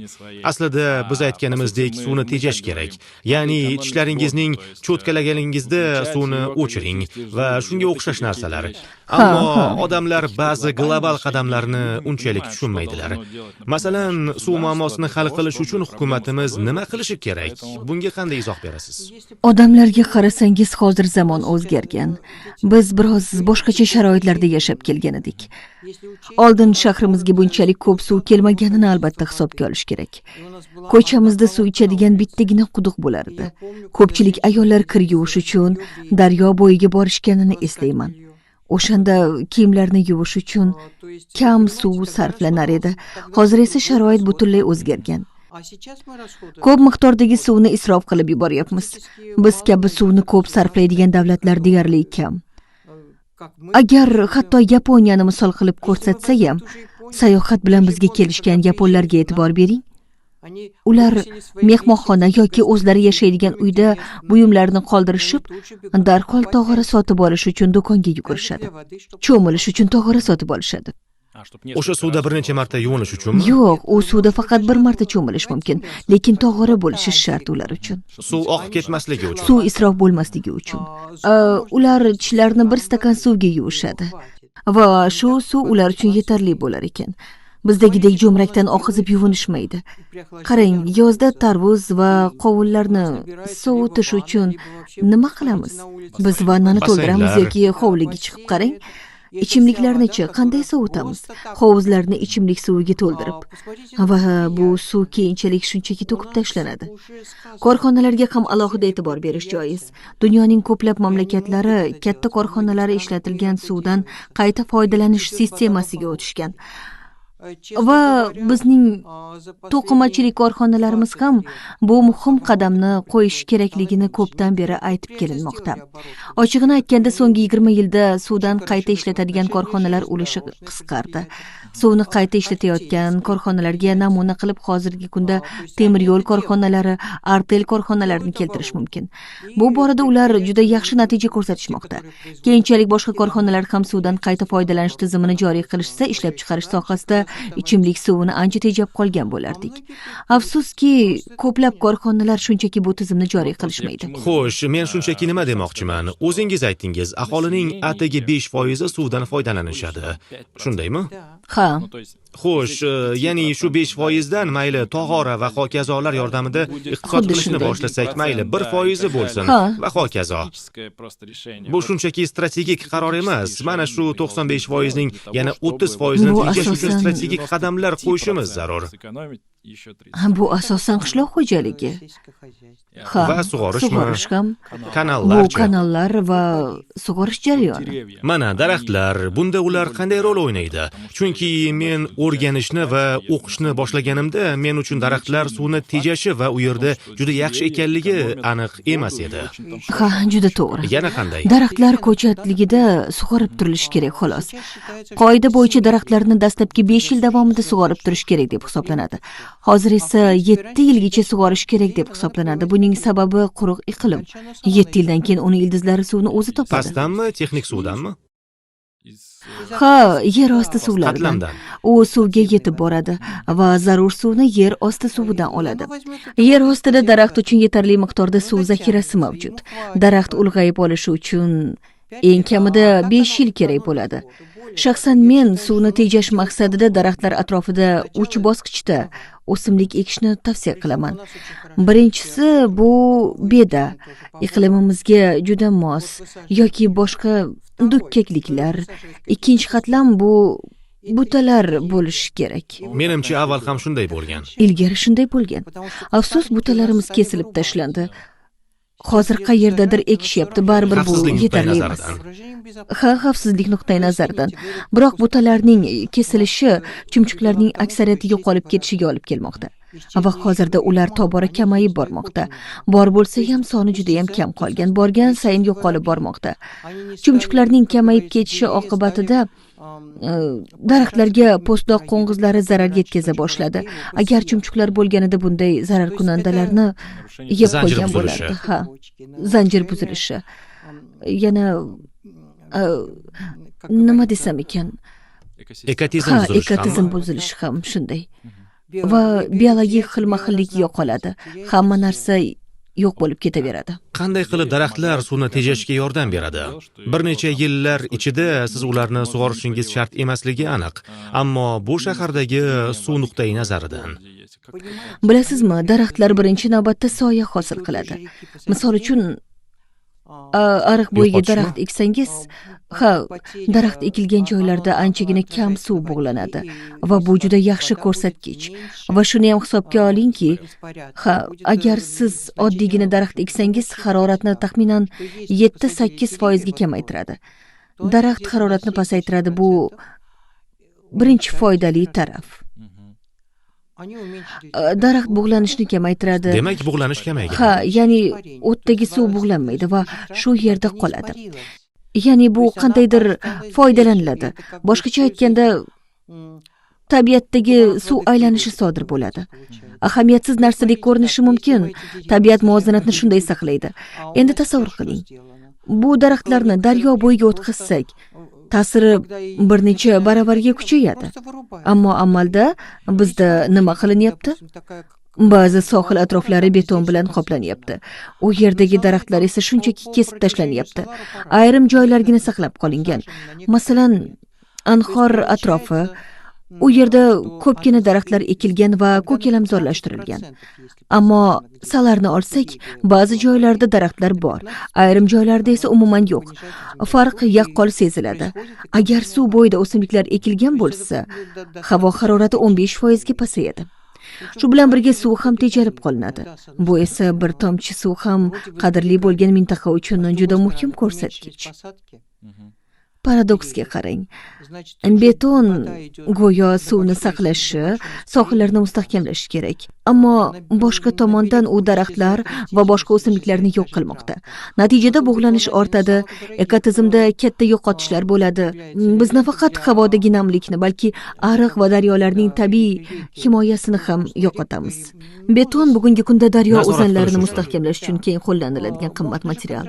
Aslida biz aytganimizdek suvni tejash kerak. Ya'ni tishlaringizning cho'tkalaganingizda suvni o'chiring va shunga o'xshash narsalar. Ammo odamlar ba'zi global qadamlarni unchalik tushunmaydilar. Masalan, suv muammosini hal qilish uchun hukumatimiz nima qilishi kerak? Bunga qanday izoh berasiz? Odamlarga qarasangiz, hozir zamon o'zgargan. Biz biroz boshqacha sharoitlarda yashab kelgan edik. Oldin shahrimizga bunchalik ko'p suv kelmaganini albatta hisobga olish kerak. Ko'chamizda suv ichadigan bittagina quduq bo'lardi. Ko'pchilik ayollar kir yuvish uchun daryo bo'yiga borishganini eslayman. O'shanda kiyimlarni yuvish uchun kam suv sarflanar edi. Hozir esa sharoit butunlay o'zgargan. Ko'p miqdordagi suvni isrof qilib yuboryapmiz. Biz kabi suvni ko'p sarflaydigan davlatlar deyarli kam. Agar hatto Yaponiyani misol qilib ko'rsatsak ham, sayohat bilan bizga kelishgan yaponlarga e'tibor bering. Ular mehmonxona yoki o'zlari yashaydigan uyda buyumlarni qoldirishib, darhol tog'ora sotib olish uchun do'konga yugurishadi. Cho'milish uchun tog'ora sotib olishadi. O'sha suvda bir necha marta yuvinish uchunmi? Yo'q, u suvda faqat bir marta cho'milish mumkin, lekin tog'ora bo'lishi shart ular uchun. Suv oqib ketmasligi uchun. Suv isrof bo'lmasligi uchun. Ular tishlarini bir stakan suvga yuvishadi va shu suv ular uchun yetarli bo'lar ekan. Bizdagidek jo'mrakdan oqizib yuvinishmaydi. Qarang, yozda tarvuz va qovunlarni sovutish uchun nima qilamiz? Biz vannani to'ldiramiz yoki hovliga chiqib qarang. Ichimliklarni-chi qanday sovutamiz? Hovuzlarni ichimlik suviga to'ldirib. Va bu suv keyinchalik shunchaki to'kib tashlanadi. Korxonalarga ham alohida e'tibor berish joiz. Dunyoning ko'plab mamlakatlari katta korxonalari ishlatilgan suvdan qayta foydalanish sistemasiga o'tishgan. Va bizning to'qimachilik korxonalarimiz ham bu muhim qadamni qo'yish kerakligini ko'pdan beri aytib kelinmoqda. Ochig'ini aytganda, so'nggi 20 yilda suvdan qayta ishlatadigan korxonalar ulushi qisqardi. Suvni qayta ishlatayotgan korxonalarga namuna qilib hozirgi kunda temir yo'l korxonalari, artel korxonalarini keltirish mumkin. Bu borada ular juda yaxshi natija ko'rsatishmoqda. Keyinchalik boshqa korxonalar ham suvdan qayta foydalanish tizimini joriy qilishsa, ishlab chiqarish sohasida ichimlik suvini ancha tejab qolgan bo'lardik. Afsuski, ko'plab korxonalar shunchaki bu tizimni joriy qilishmaydi. Xo'sh, men shunchaki nima demoqchiman? O'zingiz aytdingiz, aholining atigi 5% suvdan foydalanishadi. Shundaymi? Ha. Xo'sh, ya'ni shu 5% dan mayli tog'ora va hokazolar yordamida iqtisod qilishni boshlasak, mayli 1% bo'lsin va hokazo. Bu shunchaki strategik qaror emas. Mana shu 95% ning yana 30% ni tejash uchun strategik qadamlar qo'yishimiz zarur. Bu asosan qishloq xo'jaligi. Va sug'orish ham, Bu kanallar. kanallar va sug'orish jarayoni. Mana daraxtlar, bunda ular qanday rol o'ynaydi? Chunki men o'rganishni va o'qishni boshlaganimda men uchun daraxtlar suvni tejashi va u yerda juda yaxshi ekanligi aniq emas edi. Ha, juda to'g'ri. Yana qanday? Daraxtlar ko'chatligida sug'orib turilishi kerak xolos. Qoida bo'yicha daraxtlarni dastlabki 5 yil davomida sug'orib turish kerak deb hisoblanadi. Hozir esa 7 yilgacha sug'orish kerak deb hisoblanadi. Buning sababi quruq iqlim. 7 yildan keyin uni ildizlari suvni o'zi topadi. Pastdanmi, texnik suvdanmi? Ha, yer osti suvlaridan. U suvga yetib boradi va zarur suvni yer osti suvidan oladi. Yer ostida daraxt uchun yetarli miqdorda suv zaxirasi mavjud. Daraxt ulg'ayib olishi uchun eng kamida 5 yil kerak bo'ladi. Shaxsan men suvni tejash maqsadida daraxtlar atrofida 3 bosqichda o'simlik ekishni tavsiya qilaman. Birinchisi bu beda, iqlimimizga juda mos yoki boshqa dukkakliklar. Ikkinchi qatlam bu butalar bo'lishi kerak. Menimcha avval ham shunday bo'lgan. Ilgari shunday bo'lgan. Afsus, butalarimiz kesilib tashlandi. Hozir qayerdadir ekishyapti, baribir bu yetarli emas. Xavfsizlik nuqtai nazaridan. Biroq butalarning kesilishi chumchuqlarning aksariyati yo'qolib ketishiga olib kelmoqda. Va hozirda ular tobora kamayib bormoqda. Bor bo'lsa ham soni juda ham kam qolgan, borgan sayin yo'qolib bormoqda. Chumchuqlarning kamayib ketishi oqibatida daraxtlarga po'stdoq qo'ng'izlari zarar yetkaza boshladi. Agar chumchuqlar bo'lganida bunday zararkunandalarni yeb qo'ygan bo'lardi. Ha, zanjir buzilishi. Yana nima desam ekan? Ekotizm buzilishi ham shunday. Va biologik xilma-xillik yo'qoladi. Hamma narsa yo'q bo'lib ketaveradi. Qanday qilib daraxtlar suvni tejashga yordam beradi? Bir necha yillar ichida siz ularni sug'orishingiz shart emasligi aniq. Ammo bu shahardagi suv nuqtai nazaridan. Bilasizmi, daraxtlar birinchi navbatda soya hosil qiladi. Misol uchun, ariq bo'yiga daraxt eksangiz, daraxt ekilgan joylarda anchagina kam suv bug'lanadi va bu juda yaxshi ko'rsatkich. Va shuni ham hisobga olingki, agar siz oddiygina daraxt eksangiz, haroratni taxminan 7-8% ga kamaytiradi. Daraxt haroratni pasaytiradi, bu birinchi foydali taraf. Daraxt bug'lanishni kamaytiradi. Demak, bug'lanish kamaygan. Ya'ni o'tdagi suv bug'lanmaydi va shu yerda qoladi. Ya'ni bu qandaydir foydalaniladi. Boshqacha aytganda, tabiatdagi suv aylanishi sodir bo'ladi. Ahamiyatsiz narsadek ko'rinishi mumkin. Tabiat muvozanatni shunday saqlaydi. Endi tasavvur qiling. Bu daraxtlarni daryo bo'yiga o'tkazsak, ta'siri bir necha baravarga kuchayadi. Ammo amalda bizda nima qilinyapti? Ba'zi sohil atroflari beton bilan qoplanyapti. U yerdagi daraxtlar esa shunchaki kesib tashlanyapti. Ayrim joylargina saqlab qolingan. Masalan, anhor atrofi, u yerda ko'pgina daraxtlar ekilgan va ko'kalamzorlashtirilgan. Ammo salarni olsak, ba'zi joylarda daraxtlar bor, ayrim joylarda esa umuman yo'q. Farq yaqqol seziladi. Agar suv bo'yida o'simliklar ekilgan bo'lsa, havo harorati 15% ga pasayadi. Shu bilan birga suv ham tejalib qolinadi. Bu esa bir tomchi suv ham qadrli bo'lgan mintaqa uchun juda muhim ko'rsatkich. paradoksga qarang. Beton go'yo suvni saqlashi, sohillarni mustahkamlashi kerak. Ammo boshqa tomondan u daraxtlar va boshqa o'simliklarni yo'q qilmoqda. Natijada bug'lanish ortadi, ekotizimda katta yo'qotishlar bo'ladi. Biz nafaqat havodagi namlikni, balki ariq va daryolarning tabiiy himoyasini ham yo'qotamiz. Beton bugungi kunda daryo o'zanlarini mustahkamlash uchun keng qo'llaniladigan qimmat material.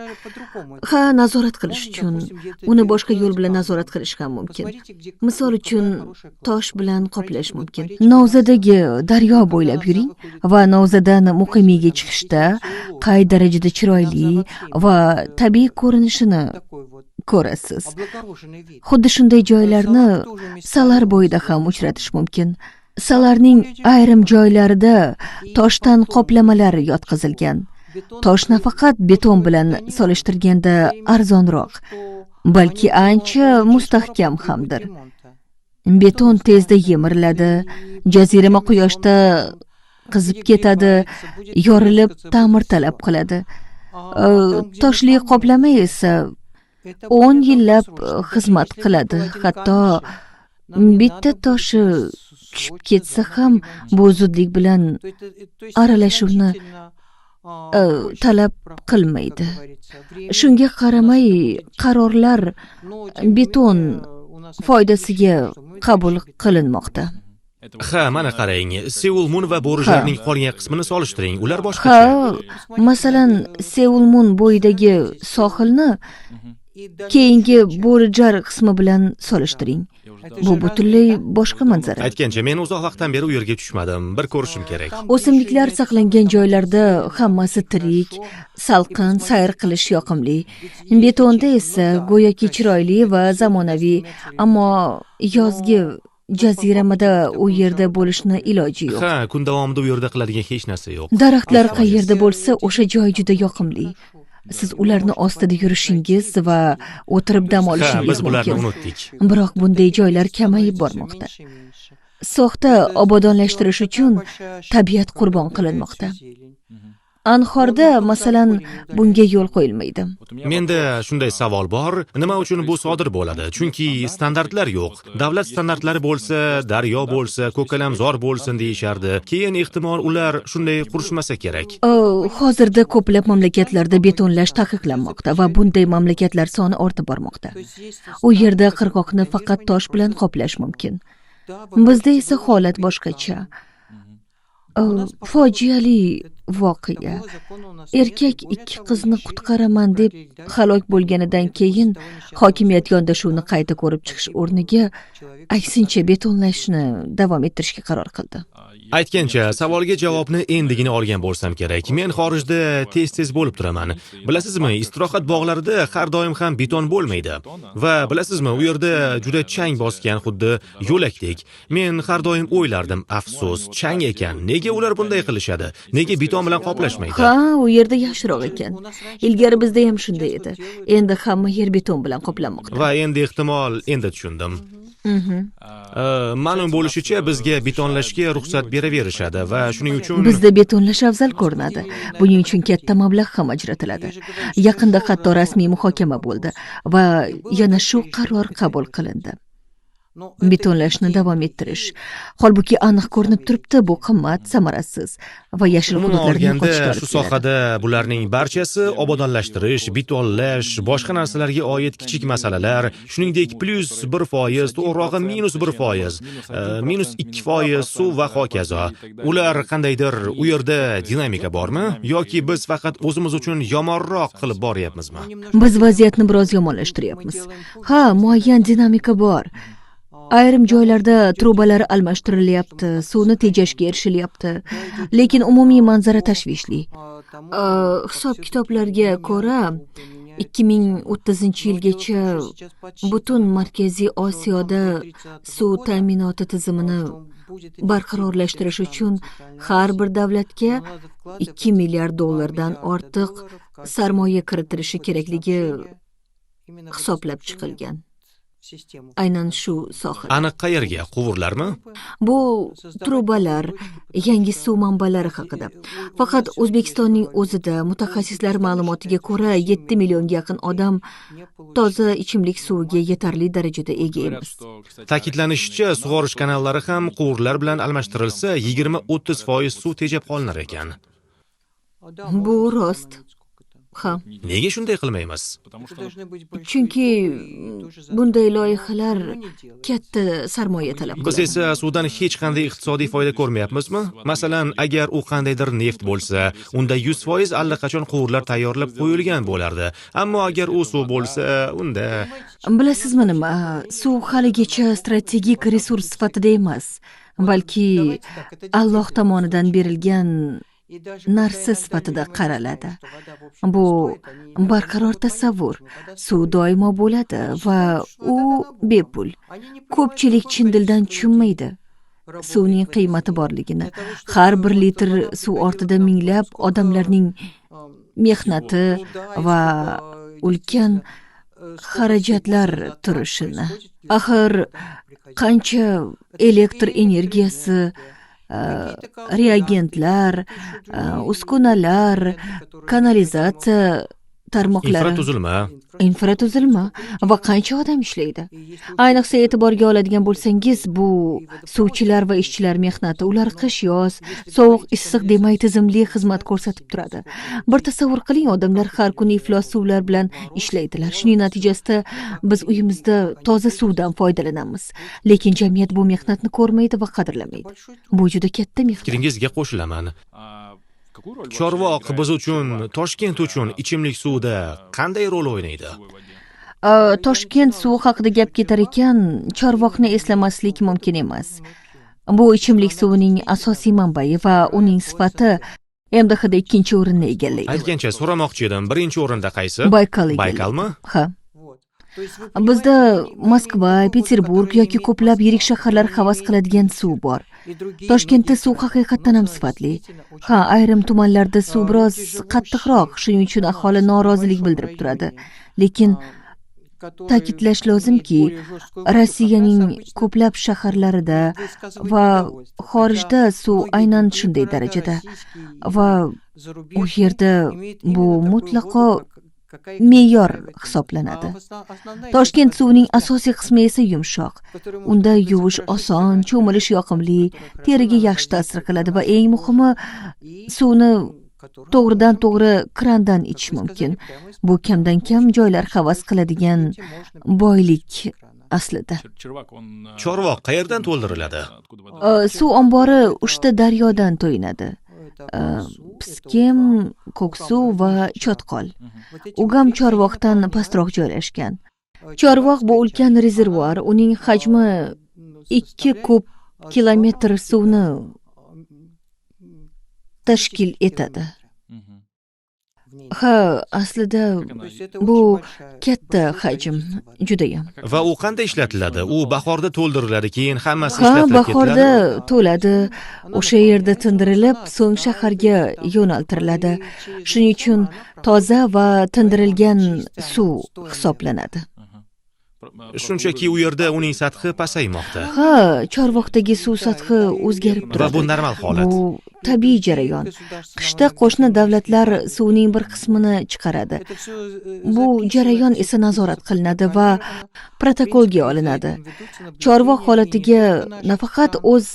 Nazorat qilish uchun uni boshqa yo'l bilan nazorat qilish ham mumkin. Misol uchun, tosh bilan qoplash mumkin. Novzadagi daryo bo'ylab yuring va Novzadan Muqimiyga chiqishda qay darajada chiroyli va tabiiy ko'rinishini ko'rasiz. Xuddi shunday joylarni Salar bo'yida ham uchratish mumkin. Salarning ayrim joylarida toshdan qoplamalar yotqizilgan. Tosh nafaqat beton bilan solishtirganda arzonroq, balki ancha mustahkam hamdir. Beton tezda yemiriladi, jazirama quyoshda qizib ketadi, yorilib ta'mir talab qiladi. Toshli qoplama esa 10 yillab xizmat qiladi. Hatto bitta toshi tushib ketsa ham bu zudlik bilan aralashuvni talab qilmaydi. Shunga qaramay, qarorlar beton foydasiga qabul qilinmoqda. Mana qarang, Seul-Mun va Bo'rijarning qolgan qismini solishtiring. Ular boshqacha. Masalan, Seul-Mun bo'yidagi sohilni keyingi Bo'rijar qismi bilan solishtiring. Bu butunlay boshqa manzara. Aytgancha, men uzoq vaqtdan beri u yerga tushmadim. Bir ko'rishim kerak. O'simliklar saqlangan joylarda hammasi tirik, salqin, sayr qilish yoqimli. Betonda esa go'yoki chiroyli va zamonaviy, ammo yozgi jaziramada u yerda bo'lishni iloji yo'q. Kun davomida u yerda qiladigan hech narsa yo'q. Daraxtlar qayerda bo'lsa, o'sha joy juda yoqimli. Siz ularni ostida yurishingiz va o'tirib dam olishingiz biz bularni mumkin. unutdik. Biroq bunday joylar kamayib bormoqda. Soxta obodonlashtirish uchun tabiat qurbon qilinmoqda. Anhorda masalan bunga yo'l qo'yilmaydi. Menda shunday savol bor, nima uchun bu sodir bo'ladi? Chunki standartlar yo'q. Davlat standartlari bo'lsa, daryo bo'lsa, ko'kalamzor bo'lsin deyishardi. Keyin ehtimol ular shunday qurishmasa kerak. Hozirda ko'plab mamlakatlarda betonlash taqiqlanmoqda va bunday mamlakatlar soni ortib bormoqda. U yerda qirg'oqni faqat tosh bilan qoplash mumkin. Bizda esa holat boshqacha. Fojiali voqea. Erkak 2 qizni qutqaraman deb halok bo'lganidan keyin hokimiyat yondashuvni qayta ko'rib chiqish o'rniga aksincha betonlashni davom ettirishga qaror qildi. Aytgancha, savolga javobni endigina olgan bo'lsam kerak. Men xorijda tez-tez bo'lib turaman. Bilasizmi, istirohat bog'larida har doim ham beton bo'lmaydi. Va bilasizmi, u yerda juda chang bosgan, xuddi yo'lakdek. Men har doim o'ylardim, afsus, chang ekan. Nega ular bunday qilishadi? Nega beton bilan qoplashmaydi? U yerda yaxshiroq ekan. Ilgari bizda ham shunday edi. Endi hamma yer beton bilan qoplanmoqda. Va endi ehtimol endi tushundim. Ma'lum bo'lishicha, bizga betonlashga ruxsat beraverishadi va shuning uchun bizda betonlash afzal ko'rinadi. Buning uchun katta mablag' ham ajratiladi. Yaqinda hatto rasmiy muhokama bo'ldi va yana shu qaror qabul qilindi. Betonlashni davom ettirish. Holbuki aniq ko'rinib turibdi, bu qimmat, samarasiz va yashil hududlarni yo'qotishga olib shu sohada bularning barchasi obodonlashtirish, betonlash, boshqa narsalarga oid kichik masalalar, shuningdek +1%, to'g'rirog'i -1%, -2% suv va hokazo. Ular qandaydir u yerda dinamika bormi yoki biz faqat o'zimiz uchun yomonroq qilib boryapmizmi? Biz vaziyatni biroz yomonlashtiryapmiz. Muayyan dinamika bor. Ayrim joylarda trubalar almashtirilyapti, suvni tejashga erishilyapti, lekin umumiy manzara tashvishli. Hisob-kitoblarga ko'ra 2030-yilgacha butun Markaziy Osiyoda suv ta'minoti tizimini barqarorlashtirish uchun har bir davlatga $2 milliard dan ortiq sarmoya kiritilishi kerakligi hisoblab chiqilgan. aynan shu sohil. Aniq qayerga? Quvurlarmi? Bu trubalar, yangi suv manbalari haqida. Faqat O'zbekistonning o'zida mutaxassislar ma'lumotiga ko'ra 7 millionga yaqin odam toza ichimlik suviga yetarli darajada ega emas. Ta'kidlanishicha, sug'orish kanallari ham quvurlar bilan almashtirilsa, 20-30% suv tejab qolinar ekan. Bu rost. Ha, Nega shunday qilmaymiz? chunki bunday loyihalar katta sarmoya talab Biz qiladi. esa suvdan hech qanday iqtisodiy foyda ko'rmayapmizmi? Masalan, agar u qandaydir neft bo'lsa, unda 100% allaqachon quvurlar tayyorlab qo'yilgan bo'lardi. Ammo agar u suv bo'lsa, unda Bilasizmi nima? Suv haligacha strategik resurs sifatida emas, balki Alloh tomonidan berilgan narsa sifatida qaraladi. Bu barqaror tasavvur. Suv doimo bo'ladi va u bepul. Ko'pchilik chin dildan tushunmaydi suvning qiymati borligini. Har bir litr suv ortida minglab odamlarning mehnati va ulkan xarajatlar turishini. Axir qancha elektr energiyasi, reagentlar, uskunalar, kanalizatsiya tarmoqlari, infratuzilma va qancha odam ishlaydi. Ayniqsa e'tiborga oladigan bo'lsangiz, bu suvchilar va ishchilar mehnati. Ular qish-yoz, sovuq issiq demay tizimli xizmat ko'rsatib turadi. Bir tasavvur qiling, odamlar har kuni iflos suvlar bilan ishlaydilar. Shuning natijasida biz uyimizda toza suvdan foydalanamiz. Lekin jamiyat bu mehnatni ko'rmaydi va qadrlamaydi. Bu juda katta mehnat. fikringizga qo'shilaman. Chorvoq biz uchun, Toshkent uchun ichimlik suvida qanday rol o'ynaydi? Toshkent suvi haqida gap ketar ekan, Chorvoqni eslamaslik mumkin emas. Bu ichimlik suvining asosiy manbai va uning sifati MDHda 2-o'rinni egallaydi. Aytgancha so'ramoqchi edim, birinchi o'rinda qaysi? Baykal egallaydi. Baykalmi? Ha. Bizda Moskva, Peterburg yoki ko'plab yirik shaharlar havas qiladigan suv bor. Toshkentda suv haqiqatan ham sifatli. Ha, ayrim tumanlarda suv biroz qattiqroq, shuning uchun aholi norozilik bildirib turadi. Lekin ta'kidlash lozimki, Rossiyaning ko'plab shaharlarida va xorijda suv aynan shunday darajada va u yerda bu mutlaqo me'yor hisoblanadi. Toshkent suvining asosiy qismi esa yumshoq. Unda yuvish oson, cho'milish yoqimli, teriga yaxshi ta'sir qiladi va eng muhimi, suvni to'g'ridan to'g'ri krandan ichish mumkin. Bu kamdan kam joylar havas qiladigan boylik aslida. Chorvoq qayerdan to'ldiriladi? Suv ombori 3 daryodan to'yinadi. Piskem, Ko'ksuv va Chotqol. Ugam Chorvoqdan pastroq joylashgan. Chorvoq bu ulkan rezervuar, uning hajmi 2 kub kilometr suvni tashkil etadi. Ha, aslida bu katta hajm, judayam. Va u qanday ishlatiladi? U bahorda to'ldiriladi, keyin hammasi Ha, ishlatilib bahorda to'ladi. O'sha yerda tindirilib, so'ng shaharga yo'naltiriladi. Shuning uchun toza va tindirilgan suv hisoblanadi. Shunchaki u yerda uning sathi pasaymoqda. Ha, Chorvoqdagi suv sathi o'zgarib Va turadi. bu normal holat. Bu tabiiy jarayon. Qishda qo'shni davlatlar suvning bir qismini chiqaradi. Bu jarayon esa nazorat qilinadi va protokolga olinadi. Chorvoq holatiga nafaqat o'z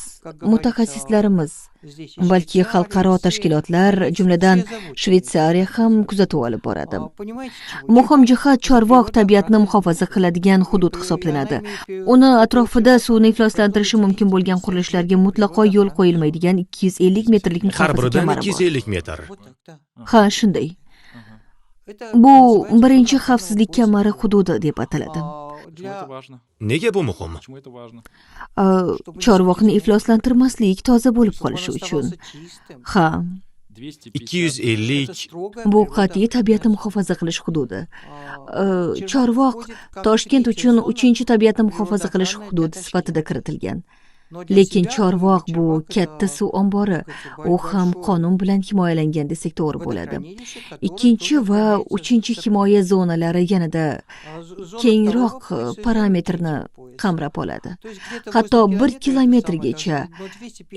mutaxassislarimiz, balki xalqaro tashkilotlar, jumladan Shveysariya ham kuzatuv olib boradi. Muhim jihat, Chorvoq tabiatni muhofaza qiladigan hudud hisoblanadi. Uni atrofida suvni ifloslantirishi mumkin bo'lgan qurilishlarga mutlaqo yo'l qo'yilmaydigan 250 metrlik Har muhofaza biridan kamari bor. 250 metr. Ha, shunday. Bu birinchi xavfsizlik kamari hududi deb ataladi. Nega bu muhim? Chorvoqni ifloslantirmaslik, toza bo'lib qolishi uchun. Ha, 250 bu qat'iy tabiatni muhofaza qilish hududi. Chorvoq Toshkent uchun 3-tabiatni muhofaza qilish hududi sifatida kiritilgan. lekin Chorvoq bu katta suv ombori, u ham qonun bilan himoyalangan desak to'g'ri bo'ladi. Ikkinchi va uchinchi himoya zonalari yanada kengroq parametrni qamrab oladi. Hatto 1 kilometrgacha.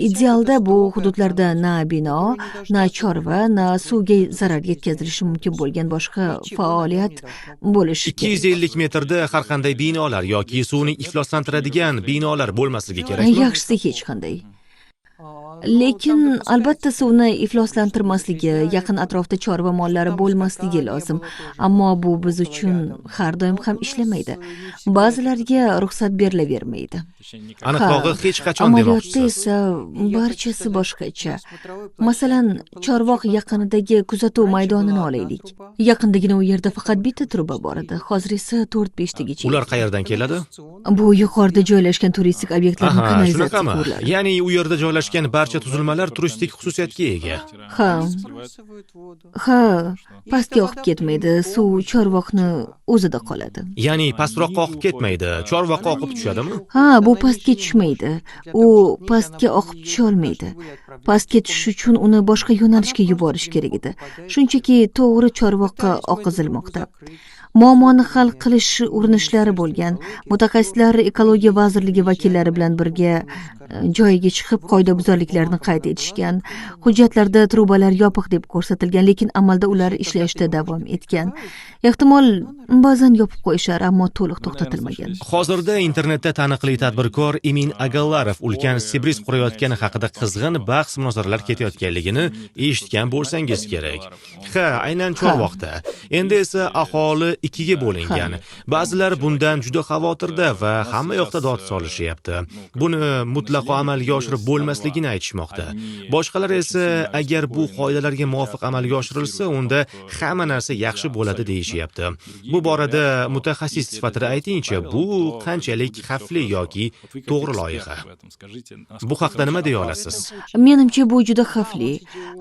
Idealda bu hududlarda na bino, na chorva, na suvga zarar yetkazilishi mumkin bo'lgan boshqa faoliyat bo'lishi kerak. 250 metrda har qanday binolar yoki suvni ifloslantiradigan binolar bo'lmasligi kerak. Yaxshisi hech qanday. Lekin albatta suvni ifloslantirmasligi, yaqin atrofda chorva mollari bo'lmasligi lozim. Ammo bu biz uchun har doim ham ishlamaydi. Ba'zilarga ruxsat berilavermaydi. Aniqrog'i hech qachon amaliyotda demoqchisiz. esa barchasi boshqacha. Masalan, Chorvoq yaqinidagi kuzatuv maydonini olaylik. Yaqindagina u yerda faqat bitta truba bor edi. Hozir esa 4-5 tagacha. Ular qayerdan keladi? Bu yuqorida joylashgan turistik obyektlarning kanalizatsiya shunaqami? quvurlari. Ya'ni u yerda joylashgan barcha tuzilmalar turistik xususiyatga ega. Ha, pastga oqib ketmaydi, suv Chorvoqni o'zida qoladi. Ya'ni pastroqqa oqib ketmaydi, Chorvoqqa oqib tushadimi? Ha, bu pastga tushmaydi. U pastga oqib tusha olmaydi. Pastga tushish uchun uni boshqa yo'nalishga yuborish kerak edi. Shunchaki to'g'ri Chorvoqqa oqizilmoqda. Muammoni hal qilish urinishlari bo'lgan. Mutaxassislar Ekologiya vazirligi vakillari bilan birga joyiga chiqib qoidabuzarliklarni qayd etishgan. Hujjatlarda trubalar yopiq deb ko'rsatilgan, lekin amalda ular ishlashda davom etgan. Ehtimol ba'zan yopib qo'yishar, ammo to'liq to'xtatilmagan. Hozirda internetda taniqli tadbirkor Emin Agallarov ulkan Sibris qurayotgani haqida qizg'in bahs-munozaralar ketayotganligini eshitgan bo'lsangiz kerak. Ha, aynan Chorvoqda. Endi esa aholi ikkiga bo'lingan. Ba'zilar bundan juda xavotirda va hamma yoqda dod solishyapti. Buni mutlaqo amalga oshirib bo'lmasligini aytishmoqda. Boshqalar esa agar bu qoidalarga muvofiq amalga oshirilsa, unda hamma narsa yaxshi bo'ladi deyishyapti. Bu borada mutaxassis sifatida aytingchi, bu qanchalik xavfli yoki to'g'ri loyiha? Bu haqida nima deya olasiz? Menimcha bu juda xavfli.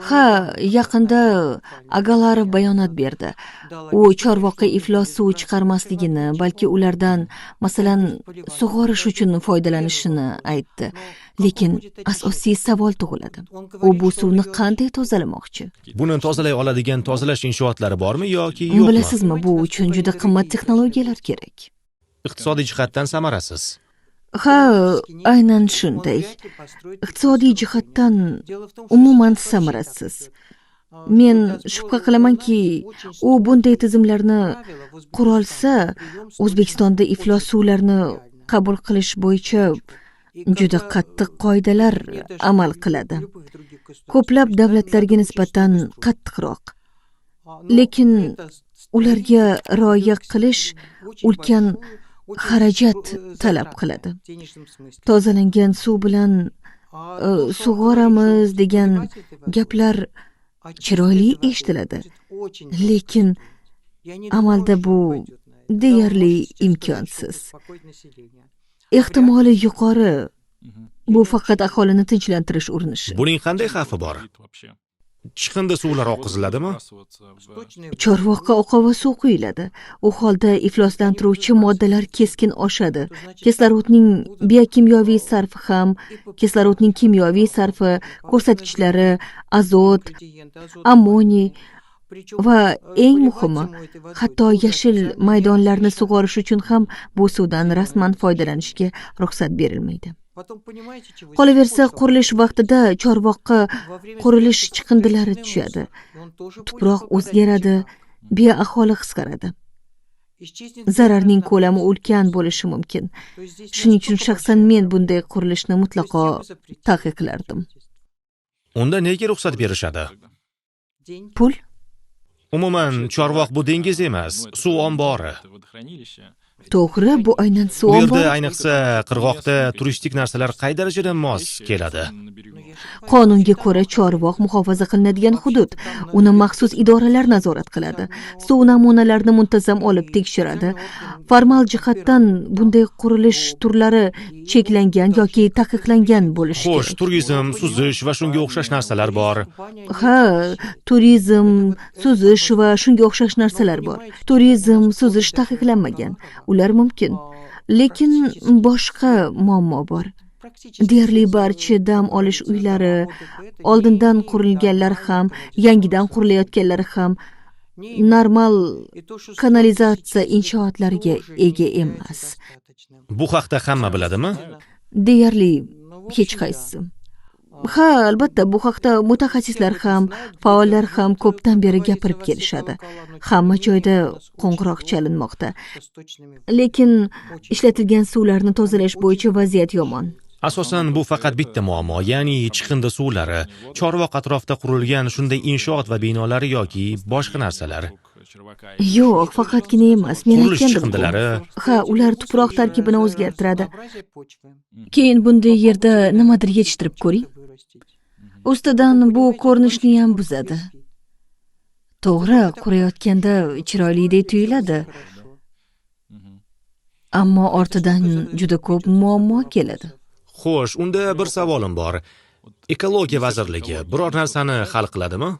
Ha, yaqinda Agalarov bayonot berdi. U Chorvoqqa iflos suv chiqarmasligini, balki ulardan masalan sug'orish uchun foydalanishini aytdi. Lekin asosiy savol tug'iladi. U bu suvni qanday tozalamoqchi? Buni tozalay oladigan tozalash inshootlari bormi yoki yo'qmi? Bilasizmi, bu uchun juda qimmat texnologiyalar kerak. Iqtisodiy jihatdan samarasiz. Ha, aynan shunday. Iqtisodiy jihatdan umuman samarasiz. Men shubha qilamanki, u bunday tizimlarni qurolsa, O'zbekistonda iflos suvlarni qabul qilish bo'yicha juda qattiq qoidalar amal qiladi. Ko'plab davlatlarga nisbatan qattiqroq. Lekin ularga rioya qilish ulkan xarajat talab qiladi. Tozalangan suv bilan sug'oramiz degan gaplar chiroyli eshitiladi. Lekin amalda bu deyarli imkonsiz. Ehtimoli yuqori. Bu faqat aholini tinchlantirish urinishi. Buning qanday xavfi bor? Chiqindi suvlar oqiziladimi? Chorvoqqa oqova suv quyiladi. U holda ifloslantiruvchi moddalar keskin oshadi. Kislorodning biokimyoviy sarfi ham, kislorodning kimyoviy sarfi ko'rsatkichlari azot, ammoniy va eng muhimi, hatto yashil maydonlarni sug'orish uchun ham bu suvdan rasman foydalanishga ruxsat berilmaydi. Qolaversa, qurilish vaqtida Chorvoqqa qurilish chiqindilari tushadi. Tuproq o'zgaradi, beaholi qisqaradi. Zararning ko'lami ulkan bo'lishi mumkin. Shuning uchun shaxsan men bunday qurilishni mutlaqo taqiqlardim. Unda nega ruxsat berishadi? Pul? Umuman, Chorvoq bu dengiz emas, suv ombori. To'g'ri, bu aynan suv Bu ombori. yerda ayniqsa qirg'oqda turistik narsalar qay darajada mos keladi? Qonunga ko'ra Chorvoq muhofaza qilinadigan hudud. Uni maxsus idoralar nazorat qiladi. Suv namunalarini muntazam olib tekshiradi. Formal jihatdan bunday qurilish turlari cheklangan yoki taqiqlangan bo'lishi Xo'sh, kerak. turizm, suzish va shunga o'xshash narsalar bor. Ha, turizm, suzish va shunga o'xshash narsalar bor. Turizm, suzish taqiqlanmagan. Ular mumkin. Lekin boshqa muammo bor. Deyarli barcha dam olish uylari, oldindan qurilganlar ham, yangidan qurilayotganlari ham normal kanalizatsiya inshootlariga ega emas. Bu haqda hamma biladimi? Deyarli hech qaysi. Ha, albatta, bu haqda mutaxassislar ham, faollar ham ko'pdan beri gapirib kelishadi. Hamma joyda qo'ng'iroq chalinmoqda. Lekin ishlatilgan suvlarni tozalash bo'yicha vaziyat yomon. Asosan bu faqat bitta muammo, ya'ni chiqindi suvlari, Chorvoq atrofida qurilgan shunday inshoot va binolari yoki boshqa narsalar. Yo'q, faqatgina emas, men Qurilish aytgandim. chiqindilari. Ha, ular tuproq tarkibini o'zgartiradi. Keyin bunday yerda nimadir yetishtirib ko'ring. Ustidan bu ko'rinishni ham buzadi. To'g'ri, qurayotganda chiroylidek tuyuladi. Ammo ortidan juda ko'p muammo keladi. Xo'sh, unda bir savolim bor. Ekologiya vazirligi biror narsani hal qiladimi?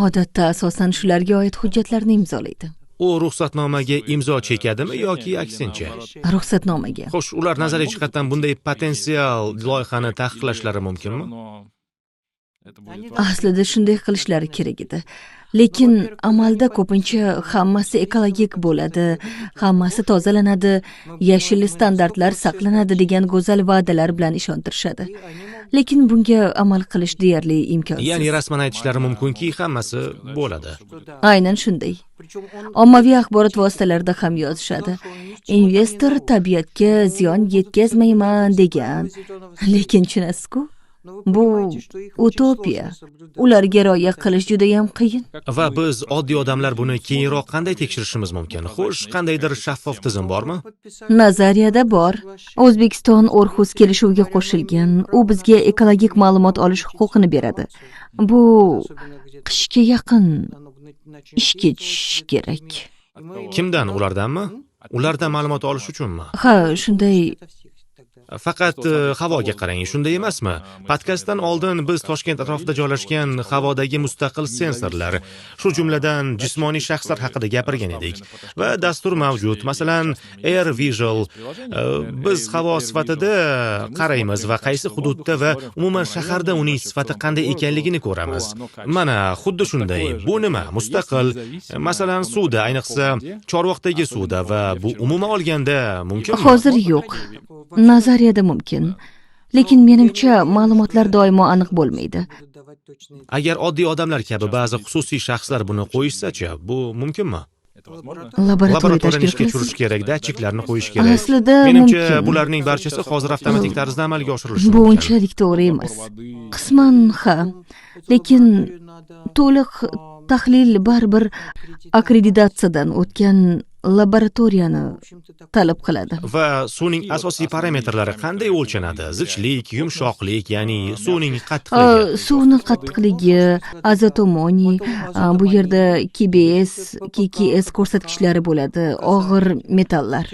Odatda asosan shularga oid hujjatlarni imzolaydi. U ruxsatnomaga imzo chekadimi yoki aksincha? Ruxsatnomaga. Xo'sh, ular nazariy jihatdan bunday potensial loyihani taqiqlashlari mumkinmi? Aslida shunday qilishlari kerak edi. Lekin amalda ko'pincha hammasi ekologik bo'ladi, hammasi tozalanadi, yashil standartlar saqlanadi degan go'zal va'dalar bilan ishontirishadi. Lekin bunga amal qilish deyarli imkonsiz. Ya'ni rasman aytishlari mumkinki, hammasi bo'ladi. Aynan shunday. Ommaviy axborot vositalarida ham yozishadi. Investor tabiatga ziyon yetkazmayman degan. Lekin tushunasiz-ku? Bu utopiya. Ularga rioya qilish juda ham qiyin. Va biz oddiy odamlar buni keyinroq qanday tekshirishimiz mumkin? Xo'sh, qandaydir shaffof tizim bormi? Nazariyada bor. O'zbekiston O'rxus kelishuviga qo'shilgan. U bizga ekologik ma'lumot olish huquqini beradi. Bu qishga yaqin ishga tushish kerak. Kimdan, ulardanmi? Ulardan ma'lumot olish uchunmi? Ha, shunday. Faqat havoga qarang, shunday emasmi? Podkastdan oldin biz Toshkent atrofida joylashgan havodagi mustaqil sensorlar, shu jumladan jismoniy shaxslar haqida gapirgan edik va dastur mavjud. Masalan, Air Visual. Biz havo sifatida qaraymiz va qaysi hududda va umuman shaharda uning sifati qanday ekanligini ko'ramiz. Mana, xuddi shunday. Bu nima? Mustaqil. Masalan, suvda, ayniqsa Chorvoqdagi suvda va bu umuman olganda mumkinmi? Hozir yo'q. Nazariyada mumkin. Lekin menimcha ma'lumotlar doimo aniq bo'lmaydi. Agar oddiy odamlar kabi ba'zi xususiy shaxslar buni qo'yishsa-chi, bu mumkinmi? Laboratoriya Laboratoriyani tashkil ishga qilish. tushirish kerak, datchiklarni qo'yish kerak. Aslida Menimcha mumkin. bularning barchasi hozir avtomatik tarzda amalga oshirilishi Bu mumkin. unchalik to'g'ri emas. Qisman ha, lekin to'liq tahlil baribir akkreditatsiyadan o'tgan laboratoriyani talab qiladi. Va suvning asosiy parametrlari qanday o'lchanadi? Zichlik, yumshoqlik, ya'ni suvning qattiqligi. Suvni qattiqligi, azotomoniy, bu yerda KBS, KKS ko'rsatkichlari bo'ladi, og'ir metallar.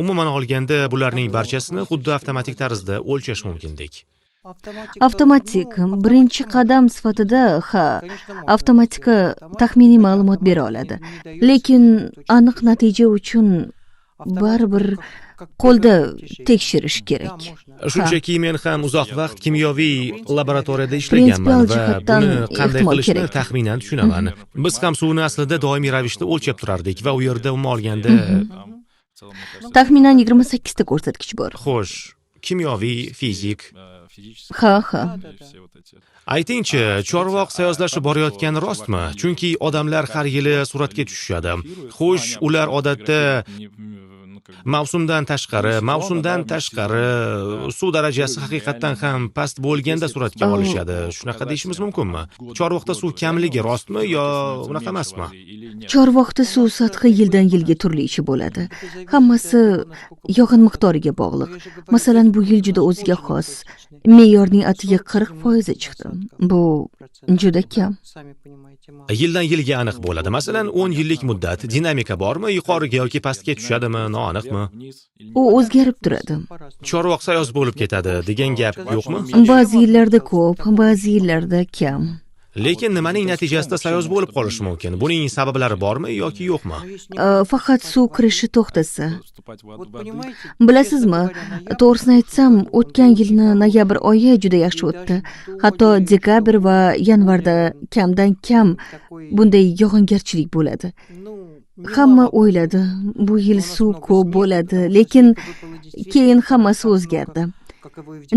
Umuman olganda, bularning barchasini xuddi avtomatik tarzda o'lchash mumkindek. Avtomatik birinchi qadam sifatida ha, avtomatika taxminiy ma'lumot bera oladi. Lekin aniq natija uchun baribir qo'lda tekshirish kerak. Shunchaki men ham uzoq vaqt kimyoviy laboratoriyada ishlaganman va jihatdan buni qanday ehtimol qilishni kerak. taxminan tushunaman. Biz ham suvni aslida doimiy ravishda o'lchab turardik va u yerda umuman olganda Taxminan 28 ta ko'rsatkich bor. xo'sh, kimyoviy, fizik. Ha. Aytingchi, Chorvoq sayozlashi borayotgani rostmi? Chunki odamlar har yili suratga tushishadi. Xo'sh, ular odatda mavsumdan tashqari suv darajasi haqiqatan ham past bo'lganda suratga olishadi. Shunaqa deyishimiz mumkinmi? Chorvoqda suv kamligi rostmi yo unaqa emasmi? Chorvoqda suv sathi yildan yilga turlicha bo'ladi. Hammasi yog'in miqdoriga bog'liq. Masalan, bu yil juda o'ziga xos. Me'yorning atiga 40% chiqdi. Bu juda kam. Yildan yilga aniq bo'ladi. Masalan, 10 yillik muddat dinamika bormi, yuqoriga yoki pastga tushadimi, noaniqmi? U o'zgarib turadi. Chorvoq sayoz bo'lib ketadi degan gap yo'qmi? Ba'zi yillarda ko'p, ba'zi yillarda kam. Lekin nimaning natijasida sayoz bo'lib qolishi mumkin? Buning sabablari bormi yoki yo'qmi? Faqat suv kirishi to'xtasa. Bilasizmi, to'g'risini aytsam, o'tgan yilni noyabr oyi juda yaxshi o'tdi. Hatto dekabr va yanvarda kamdan kam bunday yog'ingarchilik bo'ladi. Hamma o'yladi, bu yil suv ko'p bo'ladi, lekin keyin hammasi o'zgardi.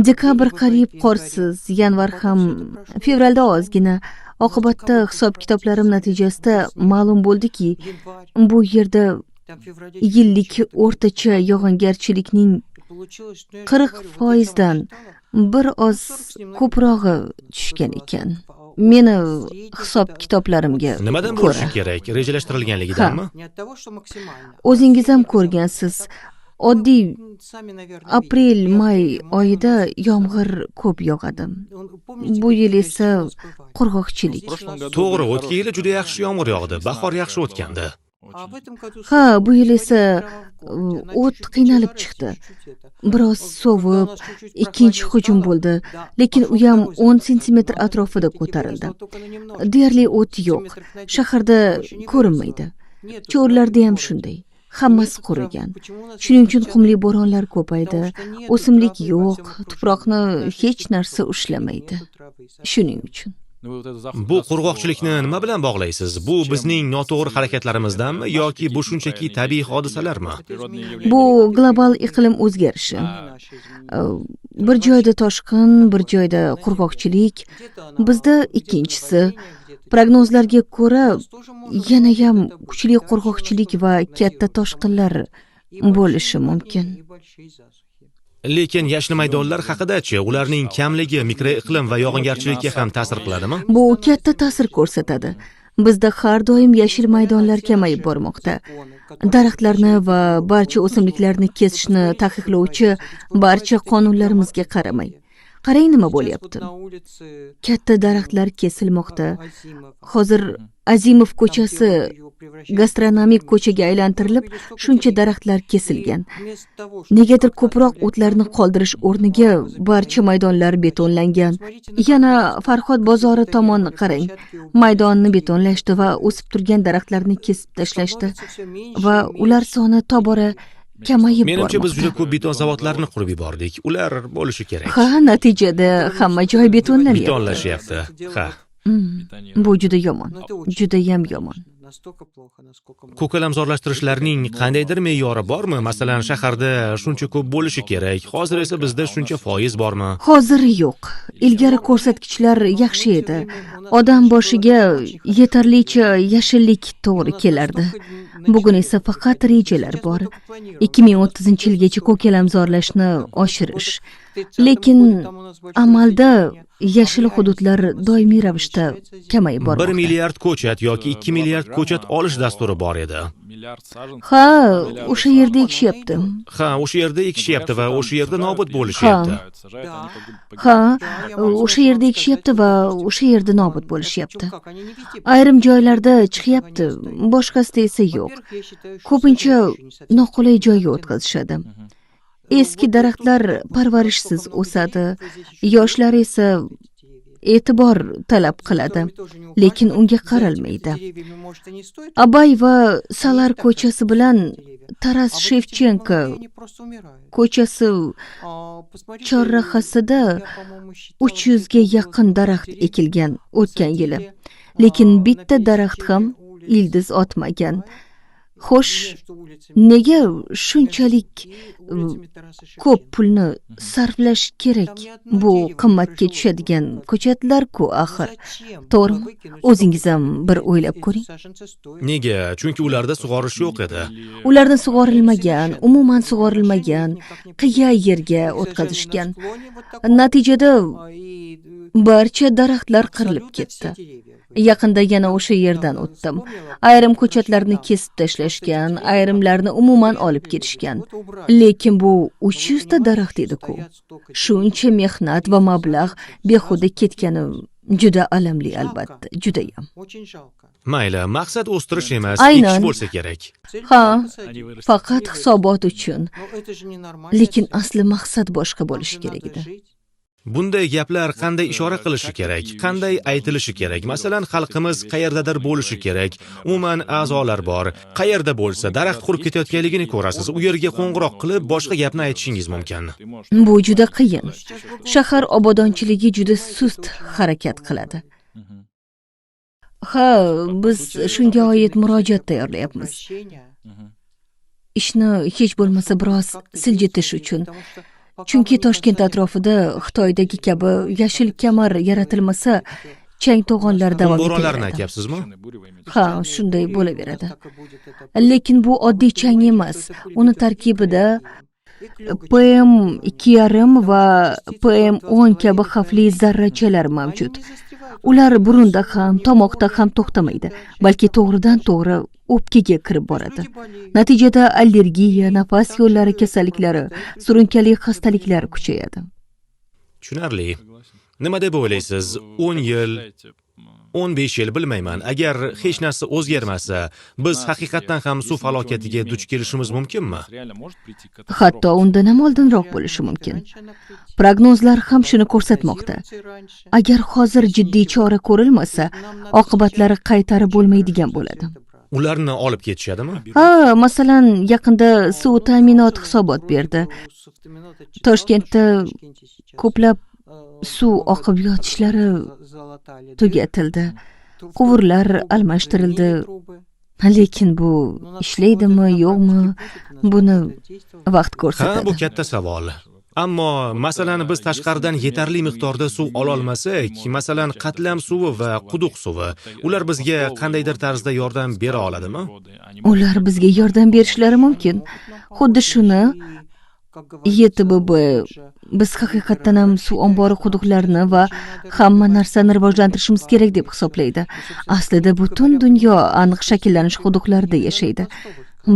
Dekabr qariyb qorsiz, yanvar ham, fevralda ozgina. Oqibatda hisob-kitoblarim natijasida ma'lum bo'ldiki, bu yerda yillik o'rtacha yog'ingarchilikning 40% dan bir oz ko'prog'i tushgan ekan. Meni hisob-kitoblarimga Nimadan bo'lishi kerak? Rejalashtirilganligidanmi? O'zingiz ham ko'rgansiz. Oddiy aprel-may oyida yomg'ir ko'p yog'adi. Bu yil esa qurg'oqchilik. To'g'ri, o'tgan yili juda yaxshi yomg'ir yog'di. Bahor yaxshi o'tgandi. Ha, bu yil esa o't qiynalib chiqdi. Biroz sovib, ikkinchi hujum bo'ldi, lekin u ham 10 sentimetr atrofida ko'tarildi. Deyarli o't yo'q. Shaharda ko'rinmaydi. Cho'llarda ham shunday. Hammasi qurigan. Shuning uchun qumli bo'ronlar ko'paydi. O'simlik yo'q, tuproqni hech narsa ushlamaydi. Shuning uchun. Bu qurg'oqchilikni nima bilan bog'laysiz? Bu bizning noto'g'ri harakatlarimizdanmi yoki bu shunchaki tabiiy hodisalarmi? Bu global iqlim o'zgarishi. Bir joyda toshqin, bir joyda qurg'oqchilik, bizda ikkinchisi. Prognozlarga ko'ra, yana ham kuchli qurg'oqchilik va katta toshqinlar bo'lishi mumkin. Lekin yashil maydonlar haqida-chi, ularning kamligi mikroiqlim va yog'ingarchilikka ham ta'sir qiladimi? Bu katta ta'sir ko'rsatadi. Bizda har doim yashil maydonlar kamayib bormoqda. Daraxtlarni va barcha o'simliklarni kesishni taqiqlovchi barcha qonunlarimizga qaramay. Qarang nima bo'lyapti. Katta daraxtlar kesilmoqda. Hozir Azimov ko'chasi gastronomik ko'chaga aylantirilib, shuncha daraxtlar kesilgan. Negadir ko'proq o'tlarni qoldirish o'rniga barcha maydonlar betonlangan. Yana Farhod bozori tomonni qarang. Maydonni betonlashdi va o'sib turgan daraxtlarni kesib tashlashdi va ular soni tobora kamayib bormoqda. Menimcha biz juda ko'p beton zavodlarini qurib yubordik. Ular bo'lishi kerak. Ha, natijada hamma joy betonlanyapti. Betonlashyapti. Ha. Bu juda yomon. Juda ham yomon. Ko'kalamzorlashtirishlarning qandaydir me'yori bormi? Masalan, shaharda shuncha ko'p bo'lishi kerak. Hozir esa bizda shuncha foiz bormi? Hozir yo'q. Ilgari ko'rsatkichlar yaxshi edi. Odam boshiga yetarlicha yashillik to'g'ri kelardi. Bugun esa faqat rejalar bor. 2030-yilgacha ko'kalamzorlashni oshirish. Lekin amalda yashil hududlar doimiy ravishda kamayib bormoqda. 1 milliard ko'chat yoki 2 milliard ko'chat olish dasturi bor edi. Ha, o'sha yerda ekishyapti. Ha, o'sha yerda ekishyapti va o'sha yerda nobud bo'lishyapti. Ha, o'sha yerda ekishyapti va o'sha yerda nobud bo'lishyapti. Ayrim joylarda chiqyapti, boshqasida esa yo'q. Ko'pincha noqulay joyga o'tkazishadi. Eski daraxtlar parvarishsiz o'sadi, yoshlar esa e'tibor talab qiladi, lekin unga qaralmaydi. Abay va Salar ko'chasi bilan Taras Shevchenko ko'chasi chorrahasida 300 ga yaqin daraxt ekilgan o'tgan yili, lekin bitta daraxt ham ildiz otmagan. Xo'sh, nega shunchalik ko'p pulni sarflash kerak? Bu qimmatga tushadigan ko'chatlar-ku axir. To'g'rimi? O'zingiz ham bir o'ylab ko'ring. Nega? Chunki ularda sug'orish yo'q edi. Ularni sug'orilmagan, umuman sug'orilmagan, qiya yerga o'tkazishgan. Natijada barcha daraxtlar qirilib ketdi. Yaqinda yana o'sha yerdan o'tdim. Ayrim ko'chatlarni kesib tashlashgan, ayrimlarni umuman olib ketishgan. Lekin bu 300 ta daraxt edi-ku. Shuncha mehnat va mablag' behuda ketgani juda alamli albatta, juda ham. Mayli, maqsad o'stirish emas, Aynan. ekish bo'lsa kerak. Ha, faqat hisobot uchun. Lekin asli maqsad boshqa bo'lishi kerak edi. Bunday gaplar qanday ishora qilishi kerak, qanday aytilishi kerak? Masalan, xalqimiz qayerdadir bo'lishi kerak. Umuman a'zolar bor. Qayerda bo'lsa, daraxt qurib ketayotganligini ko'rasiz. U yerga qo'ng'iroq qilib, boshqa gapni aytishingiz mumkin. Bu juda qiyin. Shahar obodonchiligi juda sust harakat qiladi. Ha, biz shunga oid murojaat tayyorlayapmiz. Ishni hech bo'lmasa biroz siljitish uchun. Chunki Toshkent atrofida Xitoydagi kabi yashil kamar yaratilmasa, chang to'g'onlar davom Bo'ronlarni etaveradi. aytyapsizmi? Ha, shunday bo'laveradi. Lekin bu oddiy chang emas. Uni tarkibida PM2,5 va PM10 kabi xavfli zarrachalar mavjud. Ular burunda ham, tomoqda ham to'xtamaydi, balki to'g'ridan to'g'ri o'pkaga kirib boradi. Natijada allergiya, nafas yo'llari kasalliklari, surunkali xastaliklar kuchayadi. Tushunarli. Nima deb o'ylaysiz? 10 yil, 15 yil bilmayman. Agar hech narsa o'zgarmasa, biz haqiqatan ham suv falokatiga duch kelishimiz mumkinmi? Hatto undan ham oldinroq bo'lishi mumkin. Prognozlar ham shuni ko'rsatmoqda. Agar hozir jiddiy chora ko'rilmasa, oqibatlari qaytarib bo'lmaydigan bo'ladi. Ularni olib ketishadimi? Ha, masalan, yaqinda suv ta'minot hisobot berdi. Toshkentda ko'plab suv oqib yotishlari tugatildi. Quvurlar almashtirildi. Lekin bu ishlaydimi, yo'qmi? Buni vaqt Ha, bu ko'rsatadi. katta savol. Ammo masalan biz tashqaridan yetarli miqdorda suv ola olmasak, masalan qatlam suvi va quduq suvi, ular bizga qandaydir tarzda yordam bera oladimi? Ular bizga yordam berishlari mumkin. Xuddi shuni YTBB biz haqiqatan ham suv ombori quduqlarini va hamma narsani rivojlantirishimiz kerak deb hisoblaydi. Aslida butun dunyo aniq shakllanish quduqlarida yashaydi.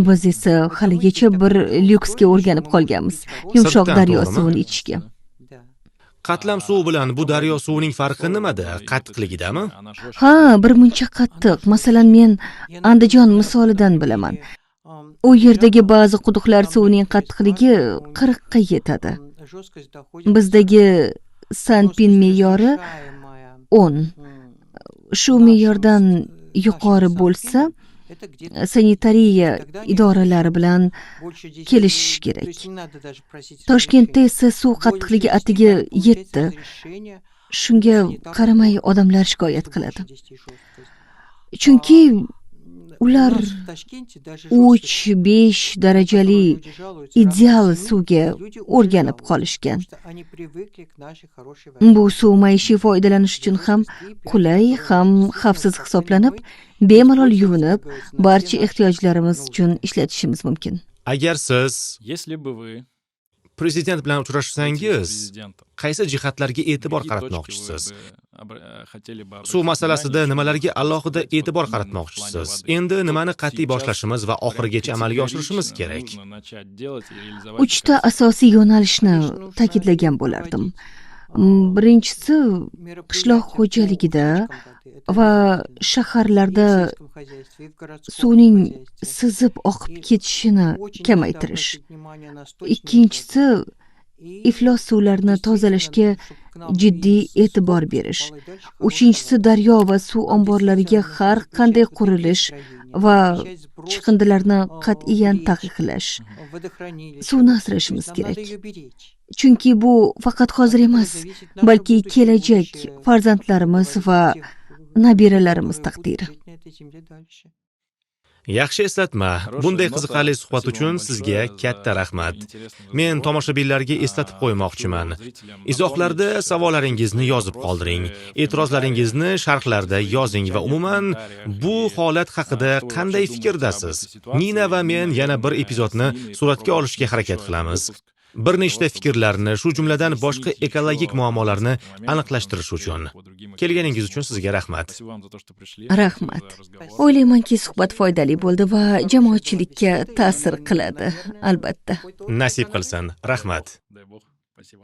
Biz esa haligacha bir lyuksga o'rganib qolganmiz. Yumshoq Sirtdan, daryo to'g'rimi? suvini ichishga. Qatlam suv bilan bu daryo suvining farqi nimada? Qattiqligidami? Ha, bir muncha qattiq. Masalan, men Andijon misolidan bilaman. U yerdagi ba'zi quduqlar suvining qattiqligi 40 ga yetadi. Bizdagi Sanpin me'yori 10. Shu me'yordan yuqori bo'lsa, sanitariya idoralari bilan kelishish kerak. Toshkentda esa suv qattiqligi atiga 7. Shunga qaramay odamlar shikoyat qiladi. Chunki ular 3-5 darajali ideal suvga o'rganib qolishgan. Bu suv maishiy foydalanish uchun ham qulay, ham xavfsiz hisoblanib, bemalol yuvinib, barcha ehtiyojlarimiz uchun ishlatishimiz mumkin. Agar siz Если бы вы prezident bilan uchrashsangiz, президентом, qaysi jihatlarga e'tibor какие qaratmoqchisiz? точки вы бы хотели бы Suv обратить masalasida внимание, nimalarga чтобы alohida обсуждать e'tibor вот именно в плане qaratmoqchisiz? воды? Endi nimani Что qat'iy сейчас boshlashimiz va прям oxirigacha amalga oshirishimiz kerak? нужно начать делать и реализовать 3 ta asosiy yo'nalishni ta'kidlagan bo'lardim. Birinchisi qishloq xo'jaligida va shaharlarda suvning sizib oqib ketishini kamaytirish. Ikkinchisi iflos suvlarni tozalashga jiddiy e'tibor berish. Uchinchisi daryo va suv omborlariga har qanday qurilish va chiqindilarni qat'iyan taqiqlash. Suvni asrashimiz kerak. Chunki bu faqat hozir emas, balki kelajak farzandlarimiz va nabiralarimiz taqdiri. Yaxshi eslatma. Bunday qiziqarli suhbat uchun sizga katta rahmat. Men tomoshabinlarga eslatib qo'ymoqchiman. Izohlarda savollaringizni yozib qoldiring. E'tirozlaringizni sharhlarda yozing va umuman bu holat haqida qanday fikrdasiz? Nina va men yana bir epizodni suratga olishga harakat qilamiz. Bir nechta fikrlarni, shu jumladan boshqa ekologik muammolarni aniqlashtirish uchun. Kelganingiz uchun sizga rahmat. Rahmat. O'ylaymanki, suhbat foydali bo'ldi va jamoatchilikka ta'sir qiladi, albatta. Nasib qilsin. Rahmat. Дай бог. Спасибо.